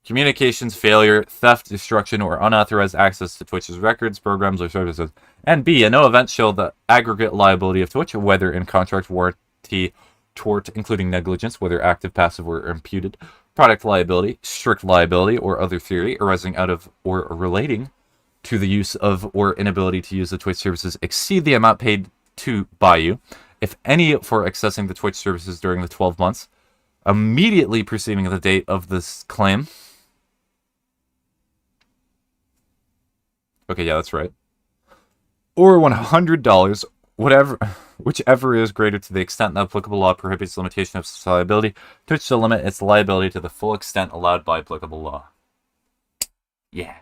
communications failure, theft, destruction, or unauthorized access to Twitch's records, programs, or services. And B, in no event shall the aggregate liability of Twitch, whether in contract, warranty, tort, including negligence, whether active, passive, or imputed, product liability, strict liability, or other theory arising out of or relating to the use of or inability to use the Twitch services exceed the amount paid by you, if any, for accessing the Twitch services during the 12 months immediately preceding the date of this claim. Okay, yeah, that's right. Or $100, whichever is greater to the extent that applicable law prohibits limitation of such liability, Twitch shall limit its liability to the full extent allowed by applicable law. Yeah.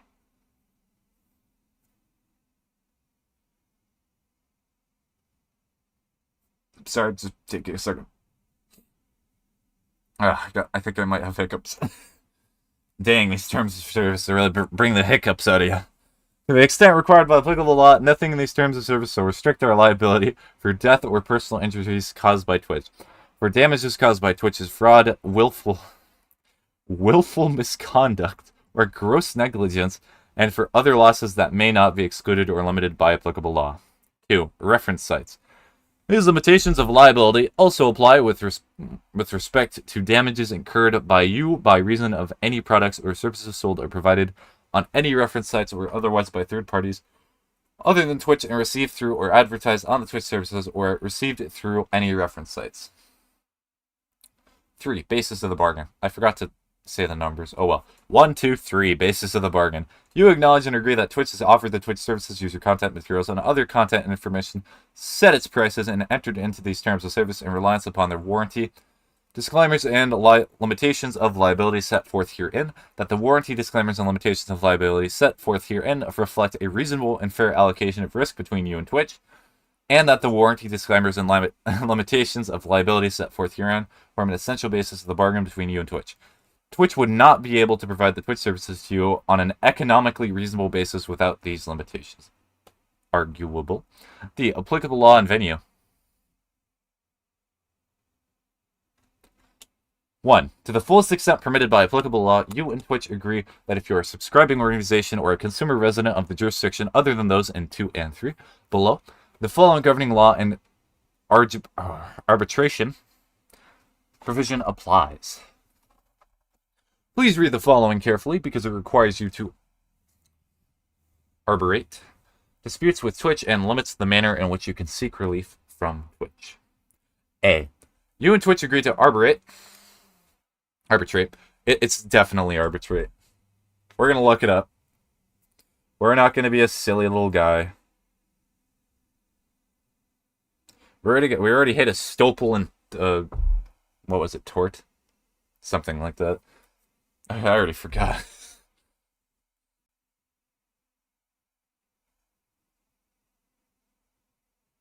Sorry, just take a second. I think I might have hiccups. Dang, these terms of service really bring the hiccups out of you. To the extent required by applicable law, nothing in these terms of service shall restrict our liability for death or personal injuries caused by Twitch. For damages caused by Twitch's fraud, willful misconduct, or gross negligence, and for other losses that may not be excluded or limited by applicable law. 2. Reference sites. These limitations of liability also apply with respect to damages incurred by you by reason of any products or services sold or provided on any reference sites or otherwise by third parties other than Twitch and received through or advertised on the Twitch services or received through any reference sites. 3. Basis of the bargain. I forgot to say the numbers. Oh well. 1, 2, 3. Basis of the bargain. You acknowledge and agree that Twitch has offered the Twitch services, user content, materials, and other content and information, set its prices, and entered into these terms of service in reliance upon their warranty, disclaimers, and limitations of liability set forth herein, that the warranty, disclaimers, and limitations of liability set forth herein reflect a reasonable and fair allocation of risk between you and Twitch, and that the warranty, disclaimers, and limitations of liability set forth herein form an essential basis of the bargain between you and Twitch. Twitch would not be able to provide the Twitch services to you on an economically reasonable basis without these limitations. Arguable. The applicable law and venue. 1. To the fullest extent permitted by applicable law, you and Twitch agree that if you are a subscribing organization or a consumer resident of the jurisdiction other than those in 2 and 3 below, the following governing law and arbitration provision applies. Please read the following carefully because it requires you to arbitrate disputes with Twitch and limits the manner in which you can seek relief from Twitch. A. You and Twitch agree to arbitrate. It's definitely arbitrate. We're going to look it up. We're not going to be a silly little guy. We already hit a stopel and what was it, tort? Something like that. I already forgot.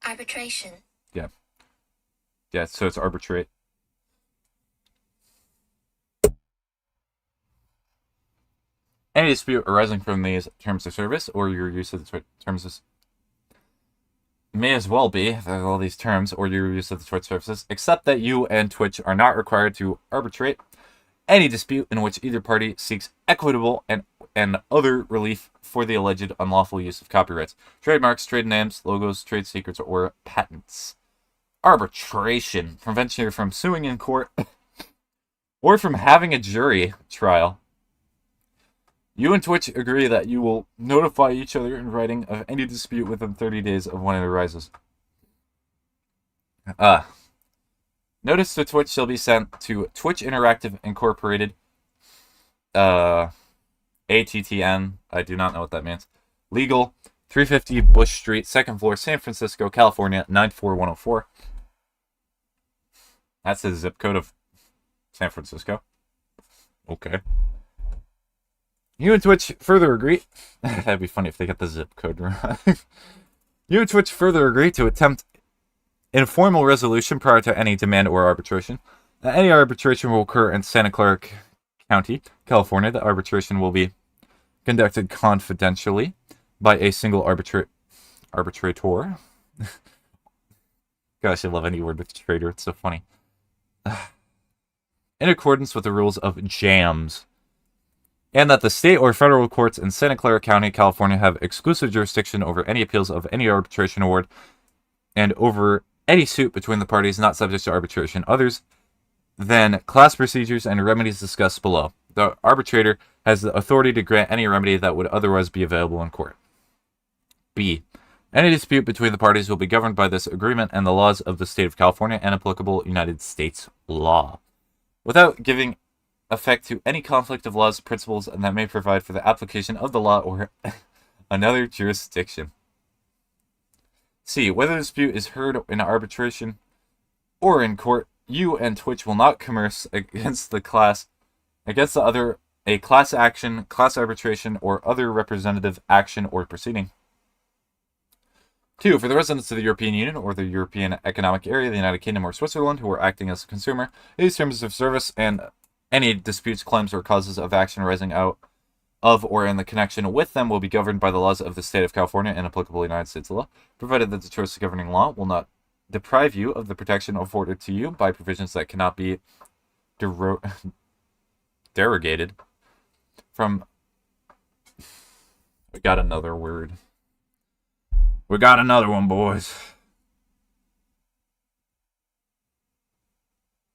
Arbitration. Yeah. Yeah, so it's arbitrate. Any dispute arising from these terms of service or your use of the terms of may as well be all these terms or your use of the Twitch services, except that you and Twitch are not required to arbitrate any dispute in which either party seeks equitable and other relief for the alleged unlawful use of copyrights, trademarks, trade names, logos, trade secrets, or patents. Arbitration prevents you from suing in court or from having a jury trial. You and Twitch agree that you will notify each other in writing of any dispute within 30 days of when it arises. Notice to Twitch shall be sent to Twitch Interactive Incorporated, ATTN, I do not know what that means, Legal, 350 Bush Street, 2nd floor, San Francisco, California, 94104. That's the zip code of San Francisco. Okay. You and Twitch further agree. That'd be funny if they get the zip code wrong. You and Twitch further agree to attempt informal resolution prior to any demand or arbitration. Any arbitration will occur in Santa Clara County, California. The arbitration will be conducted confidentially by a single arbitrator. Gosh, I love any word with trader. It's so funny. In accordance with the rules of JAMS. And that the state or federal courts in Santa Clara County, California have exclusive jurisdiction over any appeals of any arbitration award and over any suit between the parties not subject to arbitration others than class procedures and remedies discussed below. The arbitrator has the authority to grant any remedy that would otherwise be available in court. B. Any dispute between the parties will be governed by this agreement and the laws of the state of California and applicable United States law, without giving effect to any conflict of laws, principles, that may provide for the application of the law or another jurisdiction. C. Whether the dispute is heard in arbitration or in court, you and Twitch will not commerce against a class action, class arbitration, or other representative action or proceeding. 2. For the residents of the European Union or the European Economic Area, the United Kingdom, or Switzerland who are acting as a consumer, these terms of service and any disputes, claims, or causes of action arising out of or in the connection with them will be governed by the laws of the state of California and applicable United States law, provided that the choice of governing law will not deprive you of the protection afforded to you by provisions that cannot be derogated from. We got another word. We got another one, boys.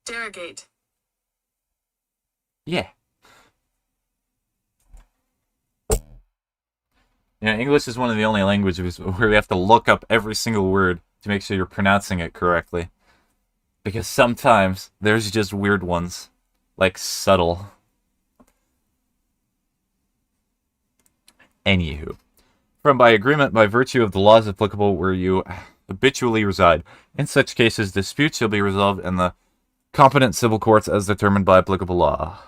Derogate. Yeah. English is one of the only languages where you have to look up every single word to make sure you're pronouncing it correctly. Because sometimes there's just weird ones, like subtle. Anywho. From by agreement by virtue of the laws applicable where you habitually reside. In such cases, disputes shall be resolved in the competent civil courts as determined by applicable law.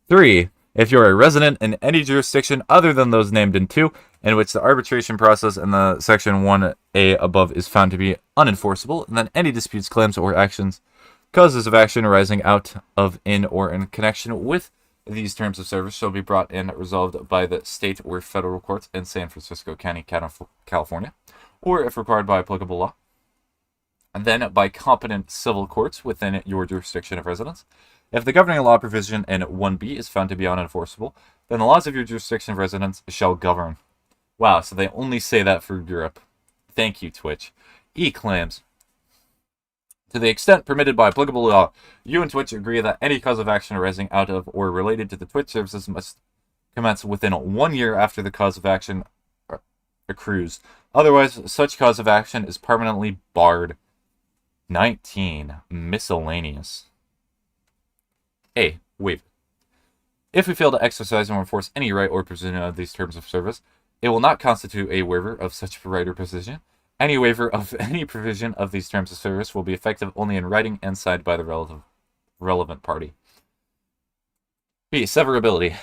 3. If you are a resident in any jurisdiction other than those named in 2, in which the arbitration process in the section 1A above is found to be unenforceable, then any disputes, claims, or actions, causes of action arising out of, in, or in connection with these terms of service shall be brought and resolved by the state or federal courts in San Francisco County, California, or if required by applicable law, and then by competent civil courts within your jurisdiction of residence. If the governing law provision in 1B is found to be unenforceable, then the laws of your jurisdiction of residence shall govern. Wow, so they only say that for Europe. Thank you, Twitch. E claims. To the extent permitted by applicable law, you and Twitch agree that any cause of action arising out of or related to the Twitch services must commence within 1 year after the cause of action accrues. Otherwise, such cause of action is permanently barred. 19. Miscellaneous. A. Waiver. If we fail to exercise or enforce any right or provision of these terms of service, it will not constitute a waiver of such right or provision. Any waiver of any provision of these terms of service will be effective only in writing and signed by the relevant party. B. Severability.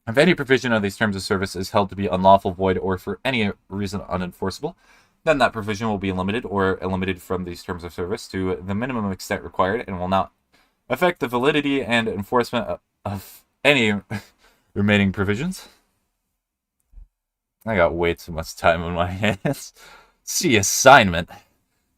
If any provision of these terms of service is held to be unlawful, void, or for any reason unenforceable, then that provision will be limited or eliminated from these terms of service to the minimum extent required and will not affect the validity and enforcement of any remaining provisions. I got way too much time on my hands. C. Assignment.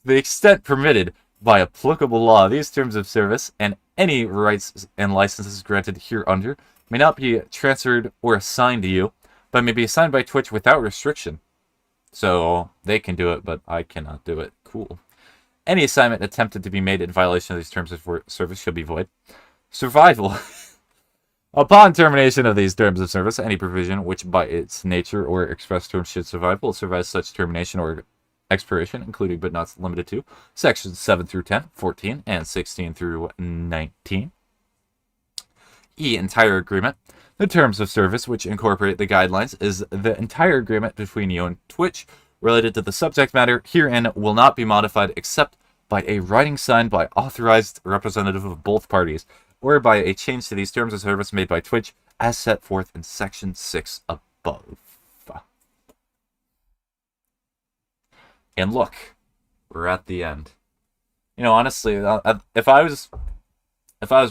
The extent permitted by applicable law, these terms of service and any rights and licenses granted hereunder may not be transferred or assigned to you, but may be assigned by Twitch without restriction. So they can do it, but I cannot do it. Cool. Any assignment attempted to be made in violation of these terms of service shall be void. Survival. Upon termination of these terms of service, any provision which by its nature or express terms should survive will survive such termination or expiration, including but not limited to sections 7 through 10, 14, and 16 through 19. E. Entire agreement. The terms of service which incorporate the guidelines is the entire agreement between you and Twitch related to the subject matter herein will not be modified except by a writing signed by authorized representative of both parties, or by a change to these terms of service made by Twitch as set forth in section 6 above. And look, we're at the end. Honestly, if I was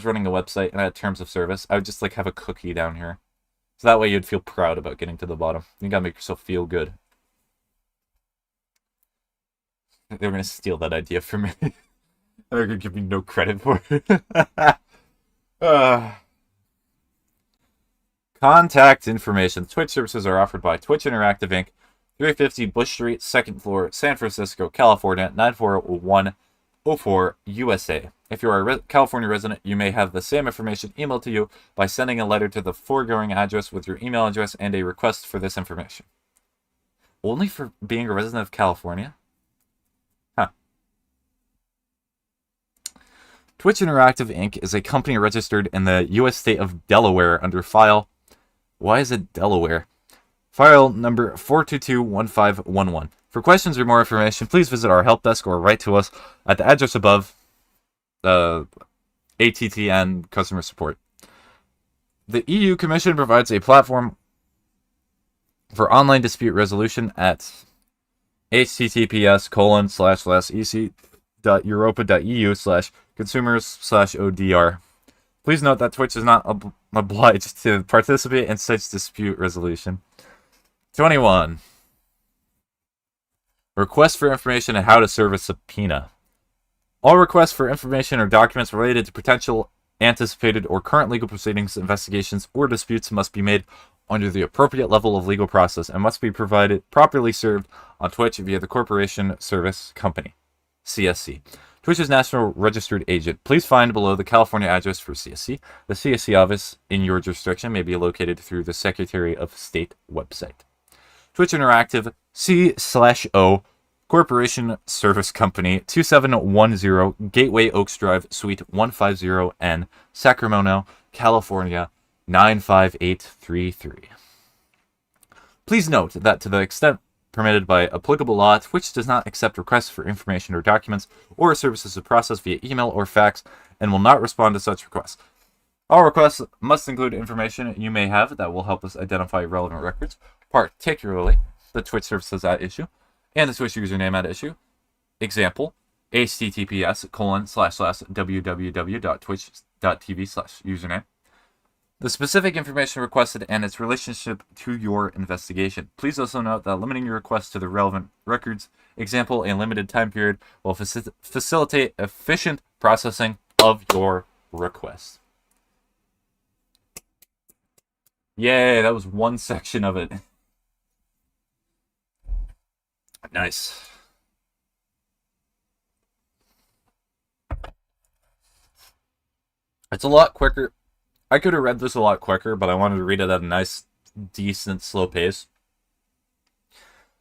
running a website and I had terms of service, I would just have a cookie down here So that way you'd feel proud about getting to the bottom. You gotta make yourself feel good. They were gonna steal that idea from me. They're gonna give me no credit for it. Contact information. Twitch services are offered by Twitch Interactive Inc., 350 Bush Street, 2nd floor, San Francisco, California, 94104, USA. If you are a California resident, you may have the same information emailed to you by sending a letter to the foregoing address with your email address and a request for this information. Only for being a resident of California? Huh. Twitch Interactive Inc. is a company registered in the U.S. state of Delaware under file... Why is it Delaware? File number 4221511. For questions or more information, please visit our help desk or write to us at the address above. ATTN customer support. The EU Commission provides a platform for online dispute resolution at https://ec.europa.eu/consumers/ODR. Please note that Twitch is not obliged to participate in such dispute resolution. 21. Request for information on how to serve a subpoena. All requests for information or documents related to potential, anticipated, or current legal proceedings, investigations, or disputes must be made under the appropriate level of legal process and must be properly served on Twitch via the Corporation Service Company, CSC. Twitch's National Registered Agent. Please find below the California address for CSC. The CSC office in your jurisdiction may be located through the Secretary of State website. Twitch Interactive C/O Corporation Service Company, 2710 Gateway Oaks Drive, Suite 150N, Sacramento, California, 95833. Please note that to the extent permitted by applicable law, Twitch does not accept requests for information or documents or services to process via email or fax and will not respond to such requests. All requests must include information you may have that will help us identify relevant records, particularly the Twitch services at issue and the Twitch username at issue. Example, https://www.twitch.tv/username. The specific information requested and its relationship to your investigation. Please also note that limiting your request to the relevant records, example, a limited time period, will facilitate efficient processing of your request. Yay, that was one section of it. Nice. It's a lot quicker. I could have read this a lot quicker, but I wanted to read it at a nice, decent, slow pace.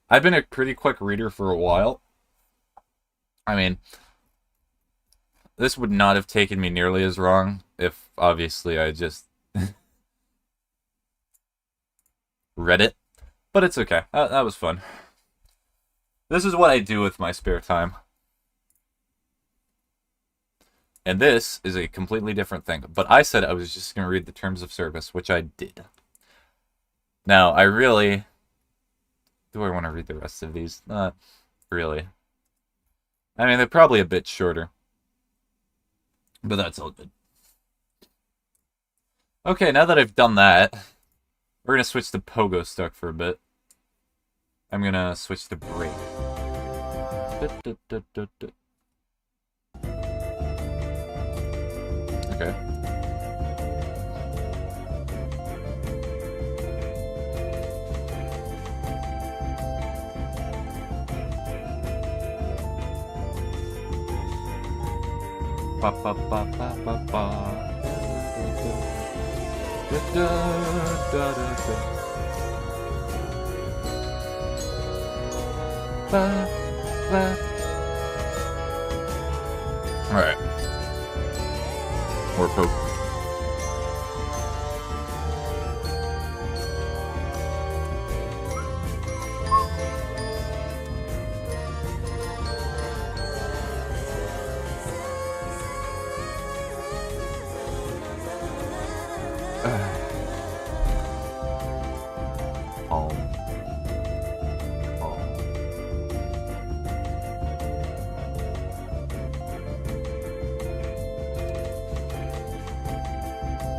I've been a pretty quick reader for a while. I mean, this would not have taken me nearly as long if, obviously, I just read it. But it's okay. That was fun. This is what I do with my spare time. And this is a completely different thing. But I said I was just going to read the terms of service, which I did. Now, I really... Do I want to read the rest of these? Not really. I mean, they're probably a bit shorter. But that's all good. Okay, now that I've done that, we're going to switch to Pogostuck for a bit. I'm going to switch to break. Okay. Ba ba ba ba ba ba. Da da da da da. Ba ba. All right. More poke.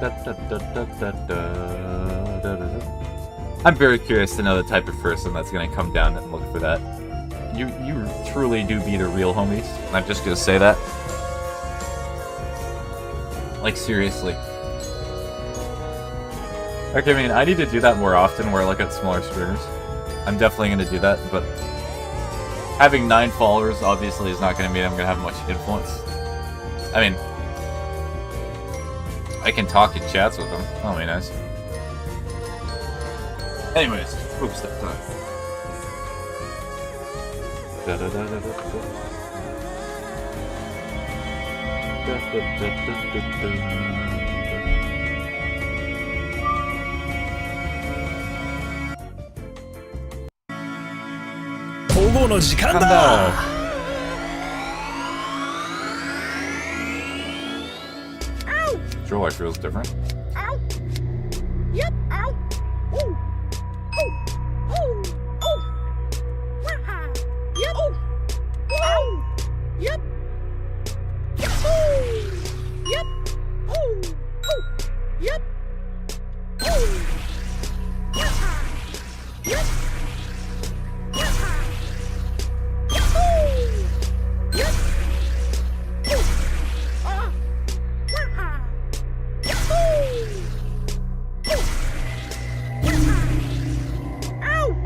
Da da da da da da. I'm very curious to know the type of person that's gonna come down and look for that. You truly do be the real homies. I'm just gonna say that. Like, seriously. Okay, I mean, I need to do that more often where I look at smaller streamers. I'm definitely gonna do that, but having 9 followers obviously is not gonna mean I'm gonna have much influence. I mean, I can talk in chats with them. That'll be nice. Anyways, Pogostuck time. Pogo の時間だ。Control I feels different. Ow. Yep. Ow. Ooh. Ooh. Ooh. Ooh. Wah. Yep. Ooh. Ow. Yep. Ooh. Yep. Ooh. Ooh. Yep. Ooh. Wah. Yep. Wah. Ooh. Yep. Ooh. Ah. Wah.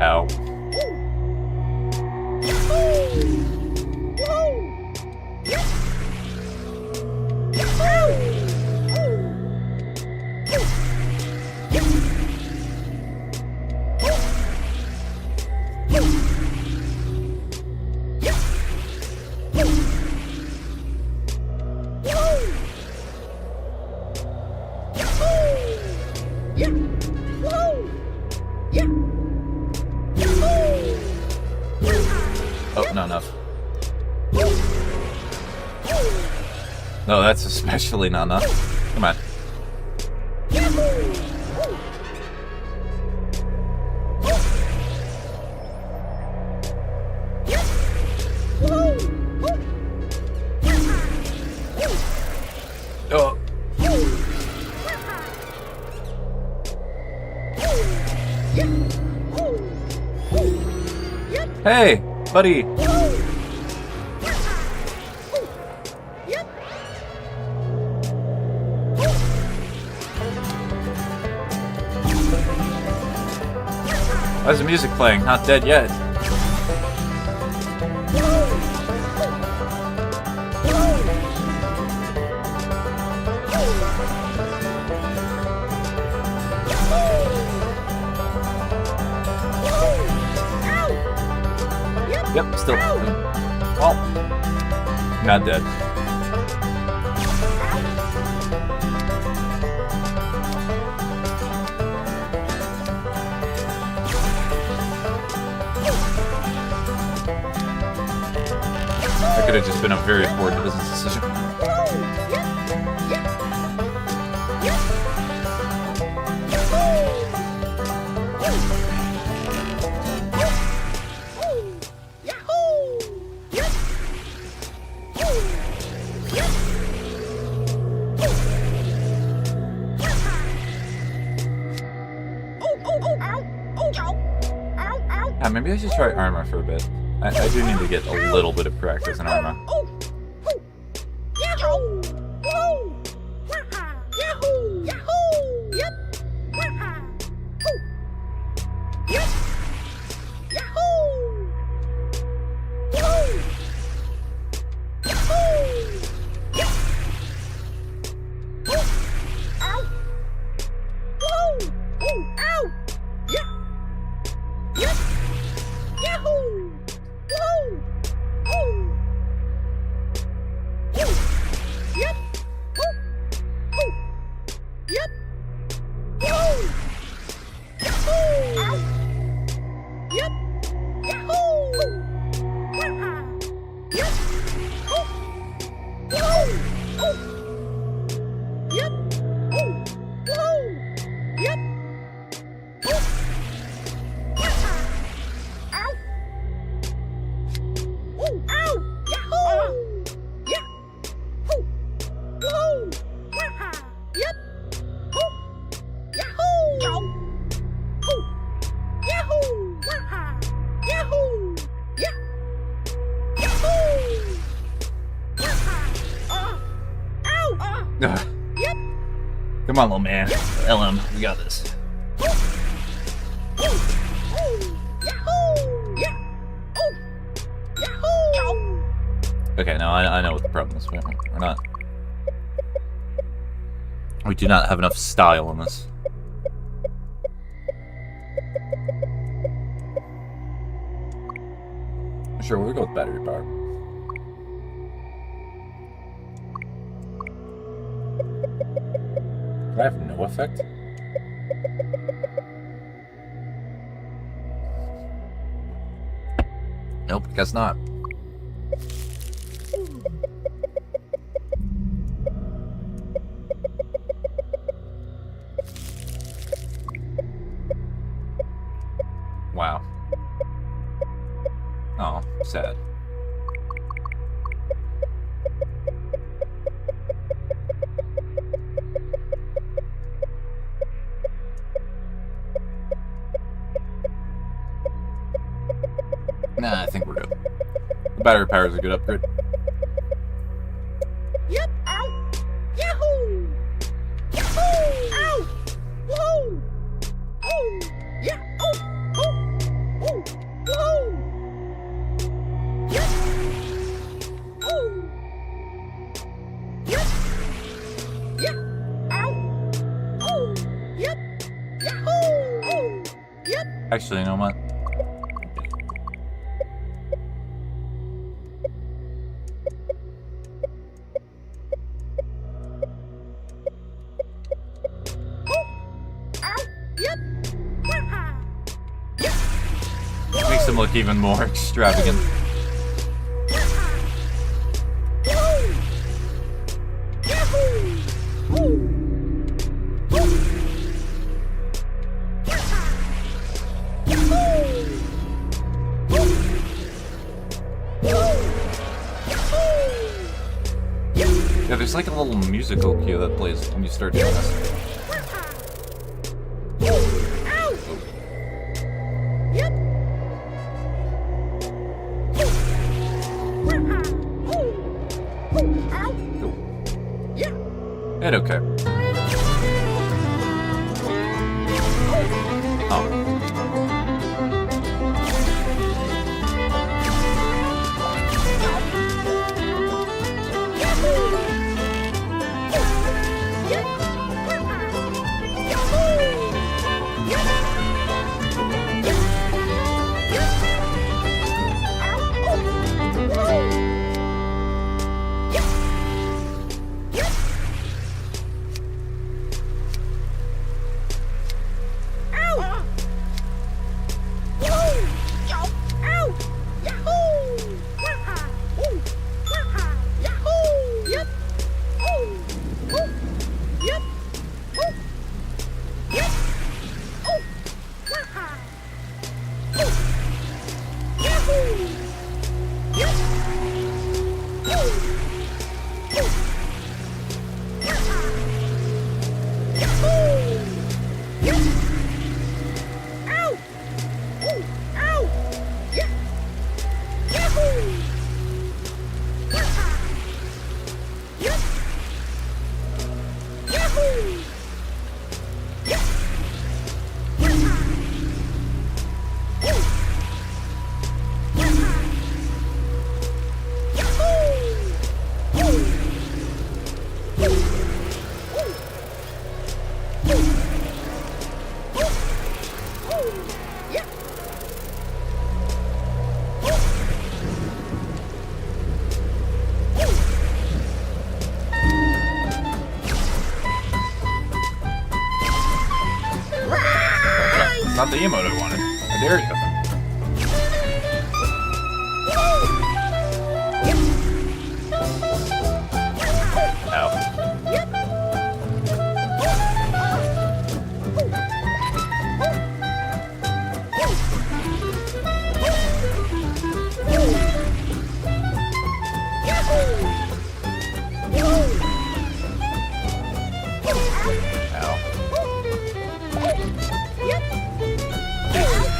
Ow. Oh, not enough. No, that's especially not enough. Come on. Oh. Hey, buddy. Why's the music playing? Not dead yet. Yep, still. Oh, not dead. That could have just been a very poor business decision. Maybe I should try Arma for a bit. I do need to get a little bit of practice in Arma. Ugh. Yep. Come on, little man. LM, we got this. Okay, now I know what the problem is. We're not. We do not have enough style in this. Sure, we'll go with battery power. Do I have no effect? Nope, guess not. Wow. Oh, sad. Nah, I think we're good. The battery power is a good upgrade. Yep. Ow. Yahoo. Yahoo. Ow. Woohoo. Oh. Yeah. Oh. Oh. Oh. Woohoo. Yep. Oh. Yep. Yeah. Ow. Oh. Yep. Yahoo. Oh. Yep. Actually, you know what? Makes him look even more extravagant. Yeah, there's like a little musical cue that plays when you start doing this. And okay. Oh. Not the emote I wanted. How dare you?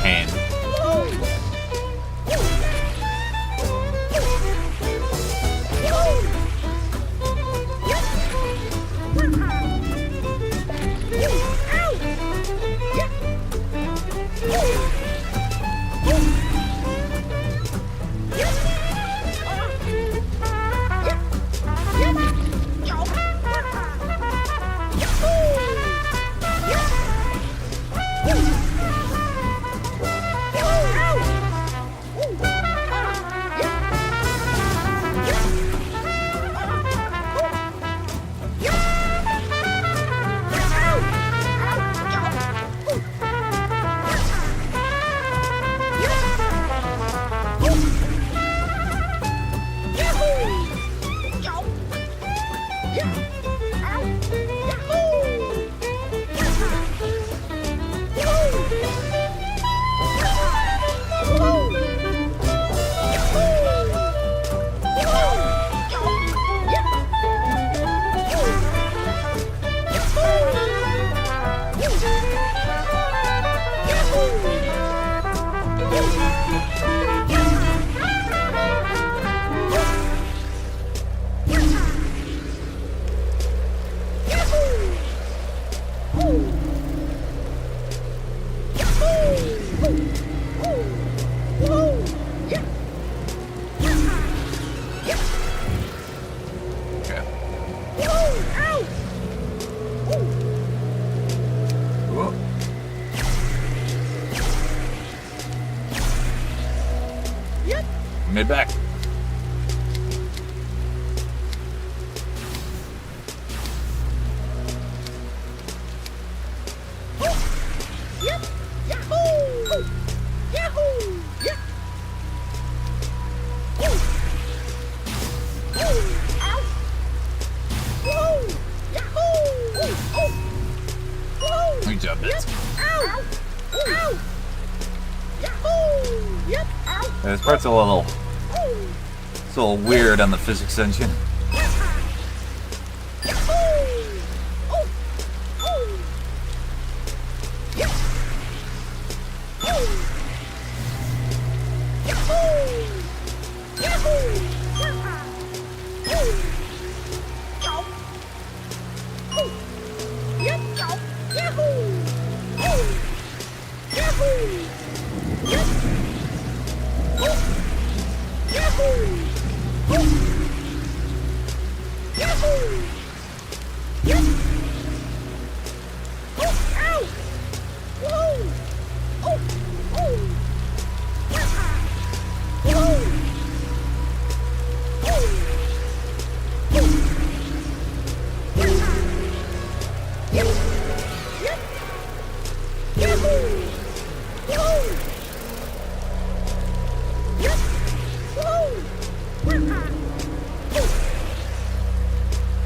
Pain. Made back. Good job, Bits. This part's it's a little weird on the physics engine.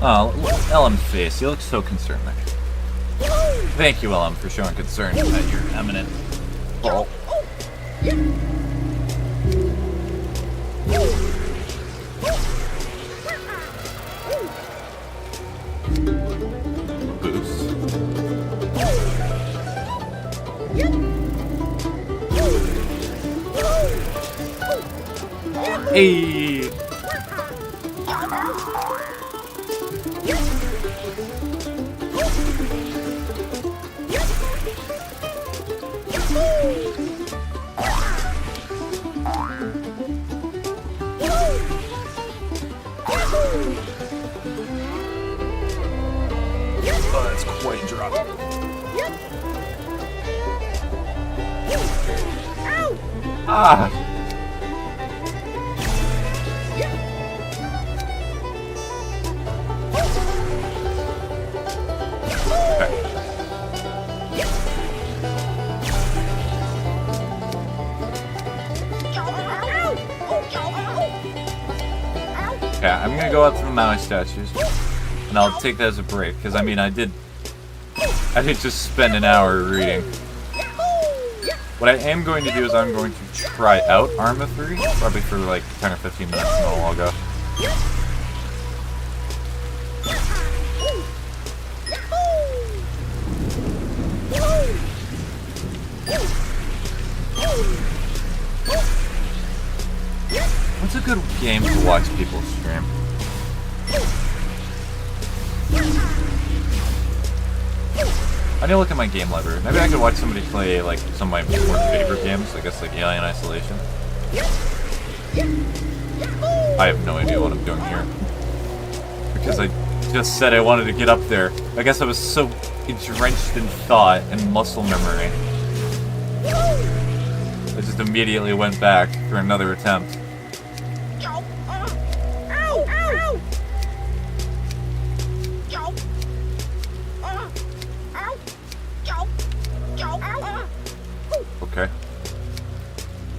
Oh, LM's face. He looks so concerned there. Thank you, LM, for showing concern at your eminent fault. Boost. Hey! Oh, that's quite a drop. Ah! Okay, I'm gonna go up to the Maui statues, and I'll take that as a break, because I mean, I did just spend an hour reading. What I am going to do is I'm going to try out Arma 3, probably for like 10 or 15 minutes, and then I'll go. What's a good game to watch people stream? I need to look at my game library. Maybe I could watch somebody play like some of my more favorite games. I guess like Alien Isolation. I have no idea what I'm doing here. Because I just said I wanted to get up there. I guess I was so drenched in thought and muscle memory. I just immediately went back for another attempt. Okay.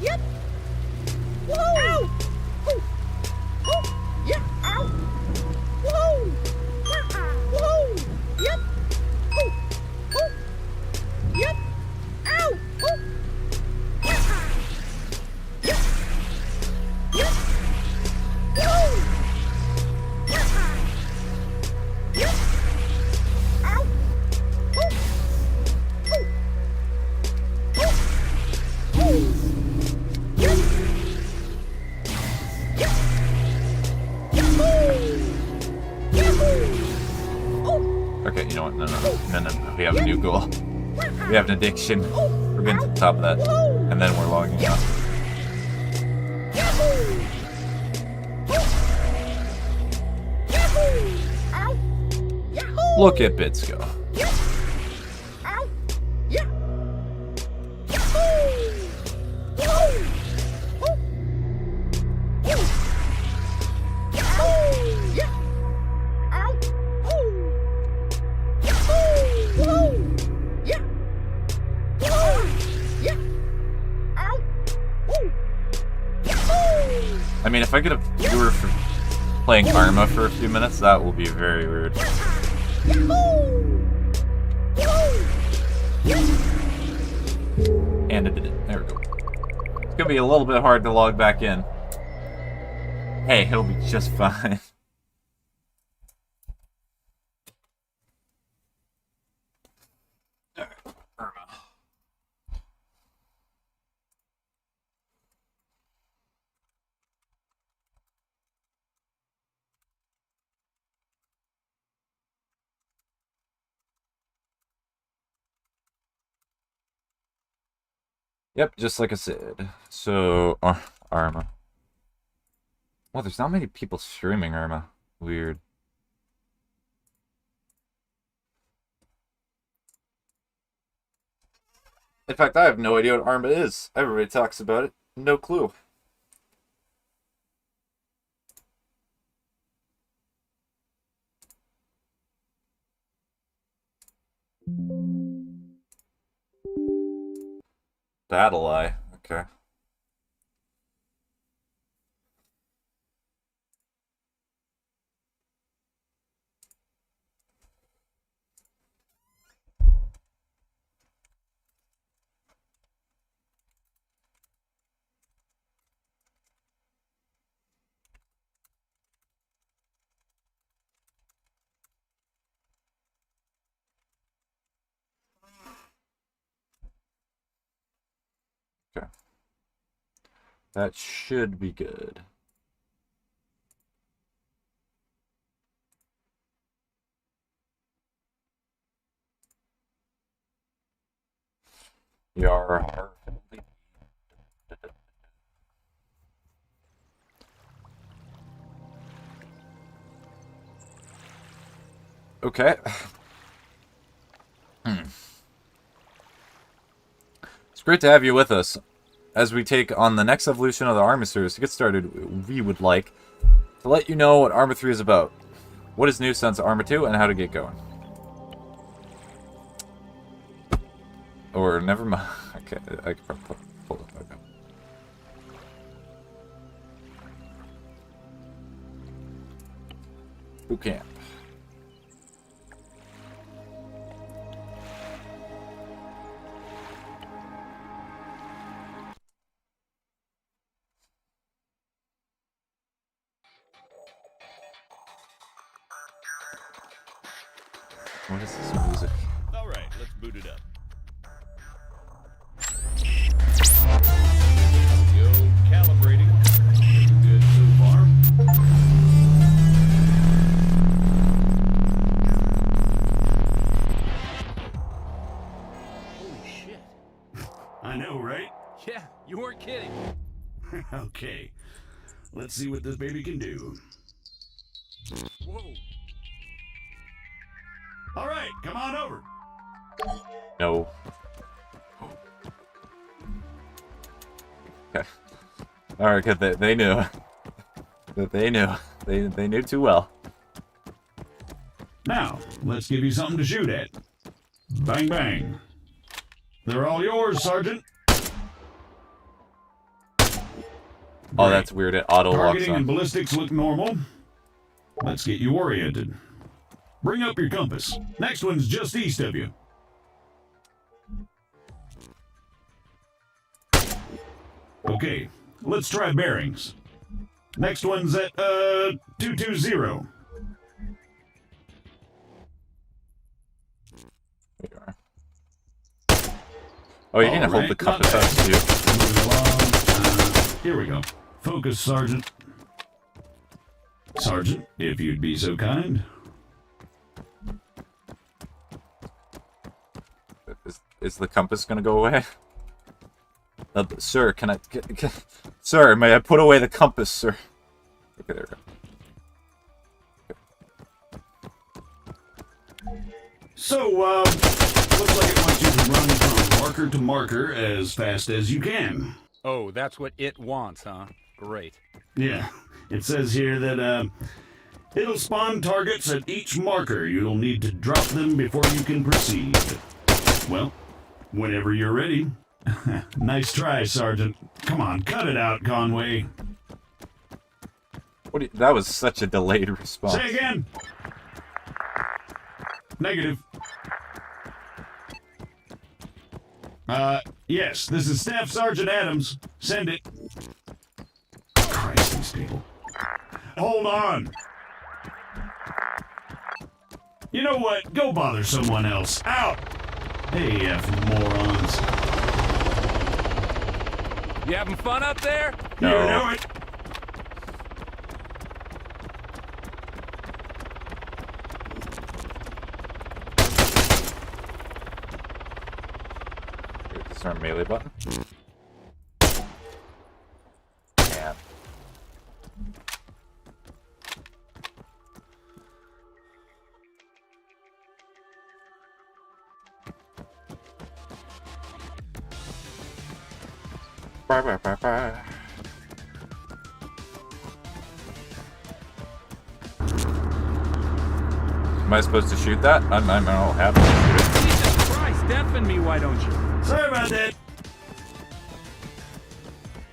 Yep. Whoa. Ow. Yeah. Ow. Whoa. Okay, you know what? No. We have a new goal. We have an addiction. We're getting to the top of that. And then we're logging out. Look at Bits go. I mean, if I get a viewer for playing Arma for a few minutes, that will be very weird. And it did it. There we go. It's gonna be a little bit hard to log back in. Hey, it'll be just fine. Arma. Yep, just like I said. So, Arma. Well, there's not many people streaming Arma. Weird. In fact, I have no idea what Arma is. Everybody talks about it. No clue. Battle Eye. Okay. Okay. That should be good. Yar. Okay. It's great to have you with us. As we take on the next evolution of the Arma series, to get started, we would like to let you know what Arma 3 is about, what is new since Arma 2, and how to get going. Or never mind. Okay, I can probably pull it back up. Boot camp. What is this music? All right, let's boot it up. Yo, calibrating. Good so far. Holy shit. I know, right? Yeah, you weren't kidding. Okay. Let's see what this baby can do. Whoa. All right, come on over. No. Okay. Alright, good. They knew. They knew. They knew too well. Now, let's give you something to shoot at. Bang, bang. They're all yours, Sergeant. Oh, that's weird. It auto locks Targeting and on. ballistics look normal. Let's get you oriented. Bring up your compass. Next one's just east of you. Okay, let's try bearings. Next one's at, 220. There you are. Oh, you need to hold the Alright, compass not up too. Moving along. Here we go. Focus, Sergeant. Sergeant, if you'd be so kind. Is the compass gonna go away? Sir, can I... Sir, may I put away the compass, sir? Okay, there we go. So, looks like it wants you to run from marker to marker as fast as you can. Oh, that's what it wants, huh? Great. Yeah, it says here that, it'll spawn targets at each marker. You'll need to drop them before you can proceed. Well, whenever you're ready. Nice try, Sergeant. Come on, cut it out, Conway. That was such a delayed response. Say again. Negative. Yes, this is Staff Sergeant Adams. Send it. Christ, these people. Hold on. You know what? Go bother someone else. Out! Hey, morons. You having fun up there? You know it. This is our melee button. Man. Bye, bye, bye, bye. Am I supposed to shoot that? I don't have to shoot it. Jesus Christ, deafen me, why don't you? Sorry about that.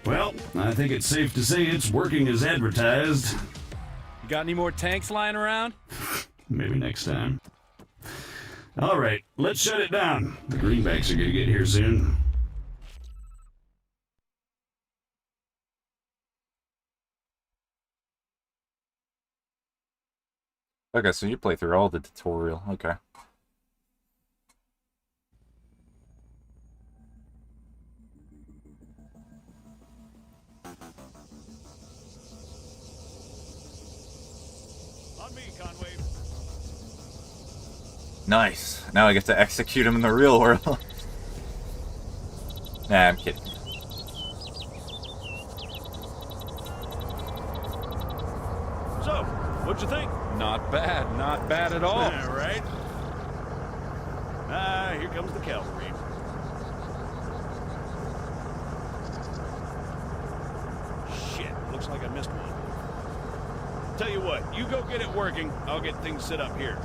Well, I think it's safe to say it's working as advertised. You got any more tanks lying around? Maybe next time. All right, let's shut it down. The greenbacks are gonna get here soon. Okay, so you play through all the tutorial. Okay. On me, Conway. Nice. Now I get to execute him in the real world. Nah, I'm kidding. So, what'd you think? Not bad at all. Right? Here comes the cavalry. Shit, looks like I missed one. Tell you what, you go get it working, I'll get things set up here.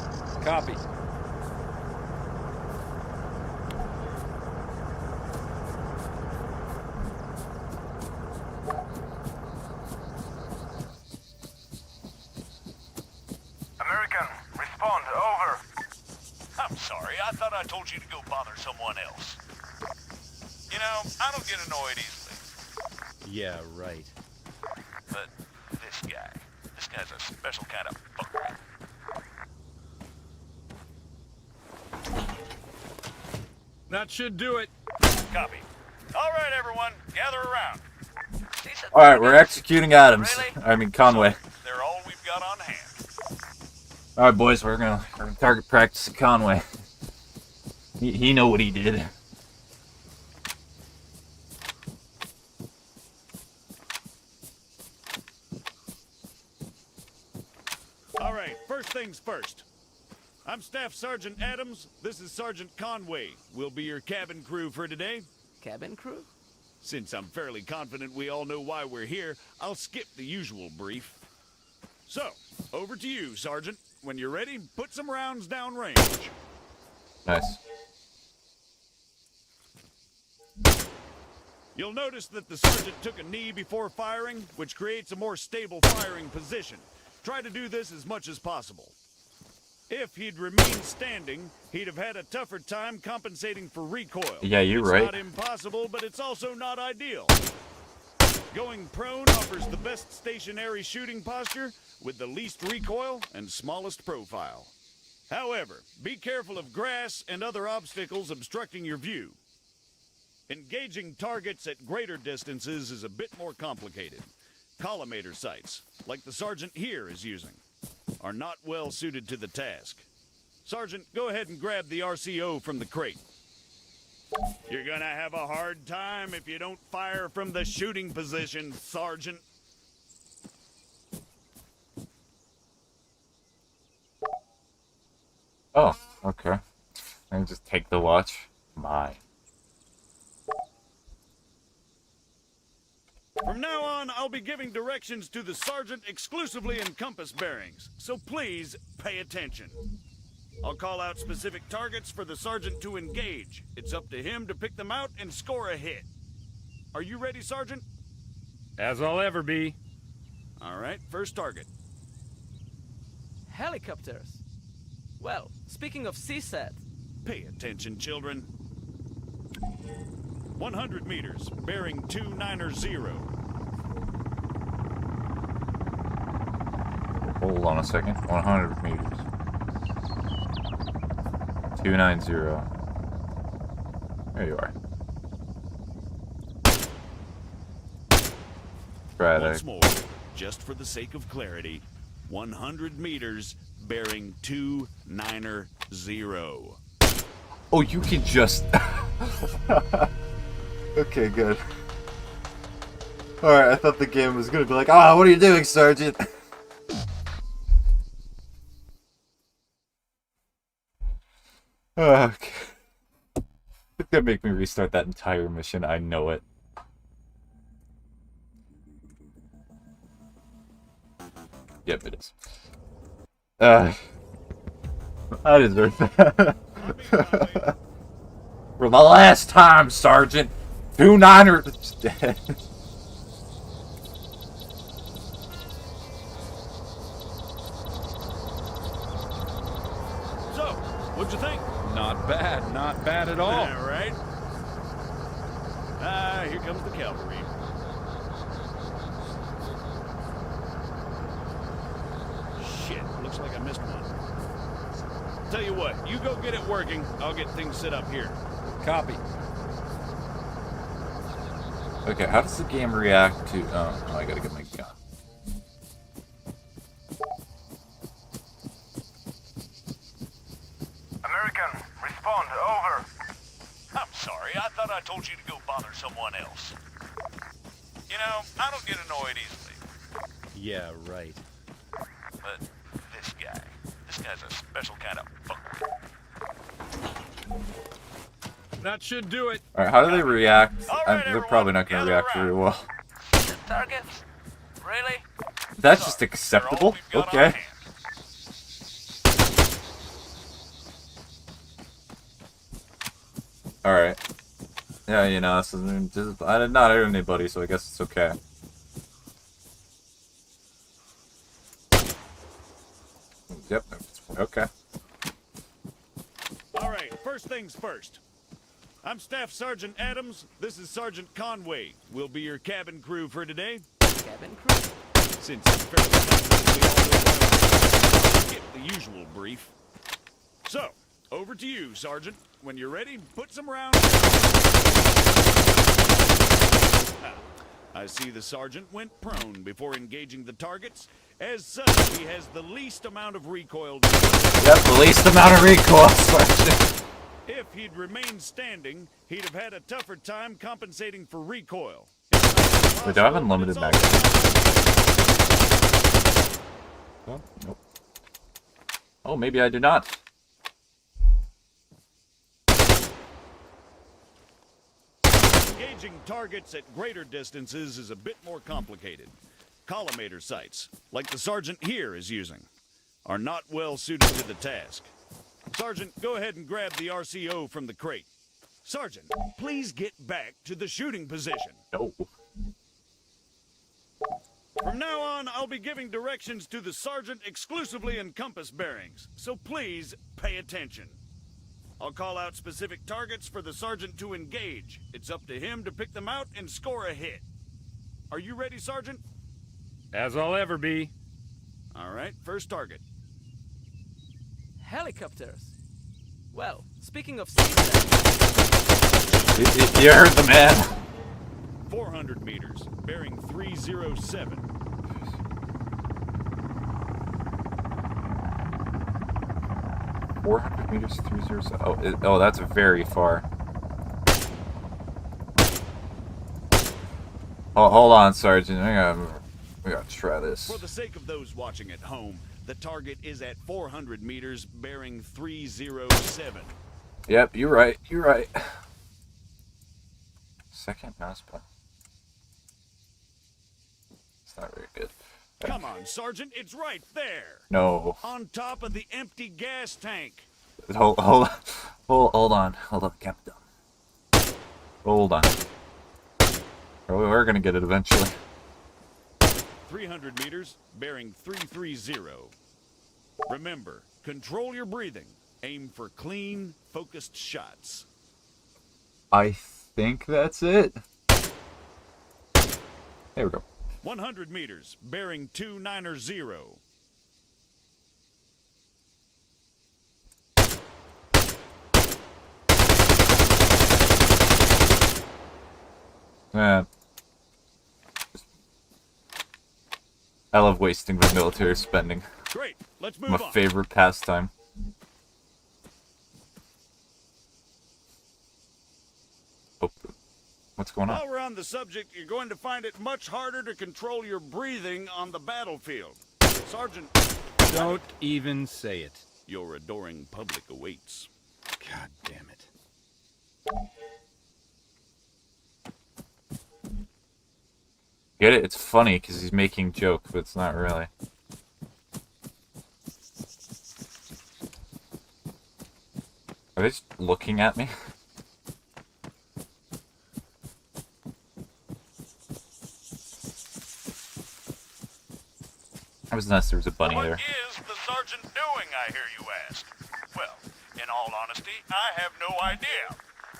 Copy. American, respond, over. I'm sorry, I thought I told you to go bother someone else. You know, I don't get annoyed easily. Yeah, right. But this guy's a special kind of fucker. That should do it. Copy. All right, everyone, gather around. Alright, we're executing Adams. I mean, Conway. They're all we've got on hand. Alright, boys, we're gonna target practice Conway. He know what he did. All right, first things first. I'm Staff Sergeant Adams. This is Sergeant Conway. We'll be your cabin crew for today. Cabin crew? Since I'm fairly confident we all know why we're here, I'll skip the usual brief. So, over to you, Sergeant. When you're ready, put some rounds down range. Nice. You'll notice that the sergeant took a knee before firing, which creates a more stable firing position. Try to do this as much as possible. If he'd remained standing, he'd have had a tougher time compensating for recoil. Yeah, you're It's right. not impossible, but it's also not ideal. Going prone offers the best stationary shooting posture with the least recoil and smallest profile. However, be careful of grass and other obstacles obstructing your view. Engaging targets at greater distances is a bit more complicated. Collimator sights, like the sergeant here is using, are not well suited to the task. Sergeant, go ahead and grab the RCO from the crate. You're gonna have a hard time if you don't fire from the shooting position, Sergeant. Oh, okay. I can just take the watch. My. From now on, I'll be giving directions to the sergeant exclusively in compass bearings, so please pay attention. I'll call out specific targets for the sergeant to engage. It's up to him to pick them out and score a hit. Are you ready, Sergeant? As I'll ever be. All right, first target. Helicopters. Well, speaking of CSAT, Pay attention, children. 100 meters, bearing 290. Hold on a second. 100 meters. 290. There you are. Right. Once more, just for the sake of clarity, 100 meters, bearing 290. Oh, you can just... Okay, good. Alright, I thought the game was gonna be like, ah, what are you doing, Sergeant? Okay. It's gonna make me restart that entire mission, I know it. Yep, it is. I deserve that. For the last time, Sergeant! 290's dead. So, what'd you think? Not bad. Not bad at all. All right. Ah, here comes the cavalry. Shit, looks like I missed one. Tell you what, you go get it working. I'll get things set up here. Copy. Okay, how does the game react to... Oh, I gotta get my gun. American, respond. Over. I'm sorry, I thought I told you to go bother someone else. You know, I don't get annoyed easily. Yeah, right. But this guy's a special kind of fucker. That should do it. Alright, how do they react? All right, They're probably not gonna gather react very around. well. targets? Really? That's just acceptable? Okay. Alright. Yeah, you know, this is just, I did not hurt anybody, so I guess it's okay. Yep, okay. All right, first things first. I'm Staff Sergeant Adams. This is Sergeant Conway. We'll be your cabin crew for today. Cabin crew? Since it's fairly contact, we all skip the usual brief. So, over to you, Sergeant. When you're ready, put some rounds. I see the sergeant went prone before engaging the targets. As such, he has the least amount of recoil. Yep, the least amount of recoil, Sergeant. If he'd remained standing, he'd have had a tougher time compensating for recoil. Wait, do I have unlimited magazines? Oh, nope. Oh, maybe I do not. Engaging targets at greater distances is a bit more complicated. Collimator sights, like the sergeant here is using, are not well suited to the task. Sergeant, go ahead and grab the RCO from the crate. Sergeant, please get back to the shooting position. No. From now on, I'll be giving directions to the sergeant exclusively in compass bearings, so please pay attention. I'll call out specific targets for the sergeant to engage. It's up to him to pick them out and score a hit. Are you ready, Sergeant? As I'll ever be. All right, first target. Helicopters. Well, speaking of CSAT, You heard the man. 400 meters, bearing 307. $400 meters, 307. Oh, oh, that's very far. Hold on, Sergeant. We gotta try this. For the sake of those watching at home, the target is at 400 meters, bearing 307. Yep, you're right. You're right. Second mouse button. It's not very good. Come on, Sergeant, it's right there. No. On top of the empty gas tank. Hold on, Captain. Hold on. We're gonna get it eventually. 300 meters, bearing 330. Remember, control your breathing. Aim for clean, focused shots. I think that's it. There we go. 100 meters, bearing 290. I love wasting my military spending. Great, let's move My on. favorite pastime. Oh, what's going on? While we're on the subject, you're going to find it much harder to control your breathing on the battlefield. Sergeant, Don't even say it. your adoring public awaits. God damn it. Get it? It's funny because he's making jokes, but it's not really. Are they just looking at me? It was nice there was a bunny What there. is the sergeant doing, I hear you ask? Well, in all honesty, I have no idea.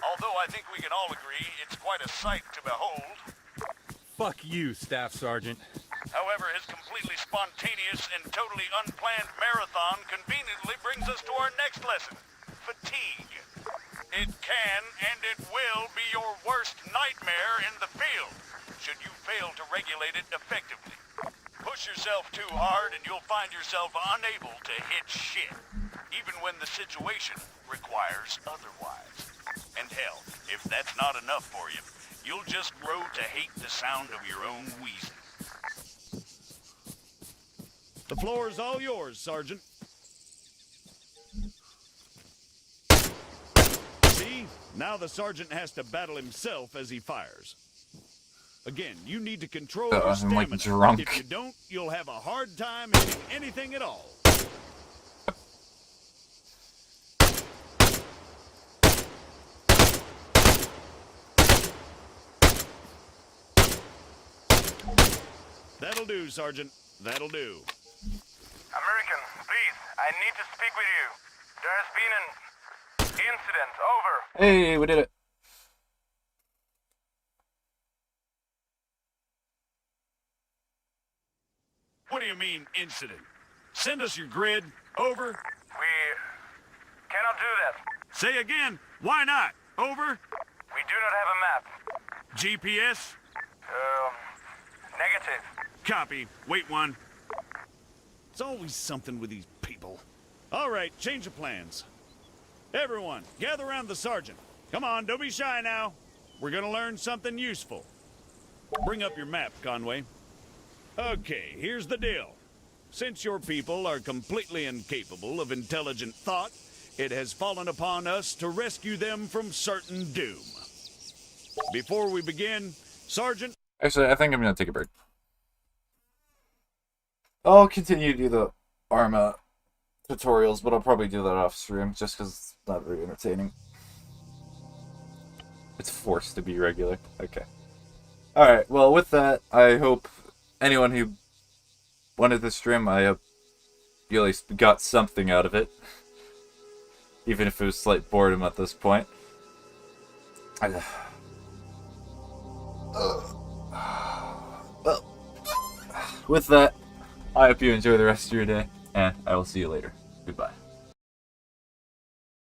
Although I think we can all agree it's quite a sight to behold. Fuck you, Staff Sergeant. However, his completely spontaneous and totally unplanned marathon conveniently brings us to our next lesson. Fatigue. It can and it will be your worst nightmare in the field, should you fail to regulate it effectively. Push yourself too hard and you'll find yourself unable to hit shit, even when the situation requires otherwise. And hell, if that's not enough for you, you'll just grow to hate the sound of your own wheezing. The floor is all yours, Sergeant. See? Now the sergeant has to battle himself as he fires. Again, you need to control your I'm stamina. like drunk. If you don't, you'll have a hard time hitting anything at all. That'll do, Sergeant. That'll do. American, please, I need to speak with you. There has been an incident. Over. Hey, we did it. What do you mean, incident? Send us your grid. Over. We cannot do that. Say again. Why not? Over. We do not have a map. GPS. Negative. Copy. Wait one. It's always something with these people. All right, change of plans. Everyone, gather around the sergeant. Come on, don't be shy now. We're gonna learn something useful. Bring up your map, Conway. Okay, here's the deal. Since your people are completely incapable of intelligent thought, it has fallen upon us to rescue them from certain doom. Before we begin, Sergeant... Actually, I think I'm gonna take a break. I'll continue to do the Arma tutorials, but I'll probably do that off stream just because it's not very entertaining. It's forced to be regular. Okay. Alright, well, with that, I hope anyone who wanted to stream, I hope you at least got something out of it. Even if it was slight boredom at this point. Well, with that, I hope you enjoy the rest of your day, and I will see you later.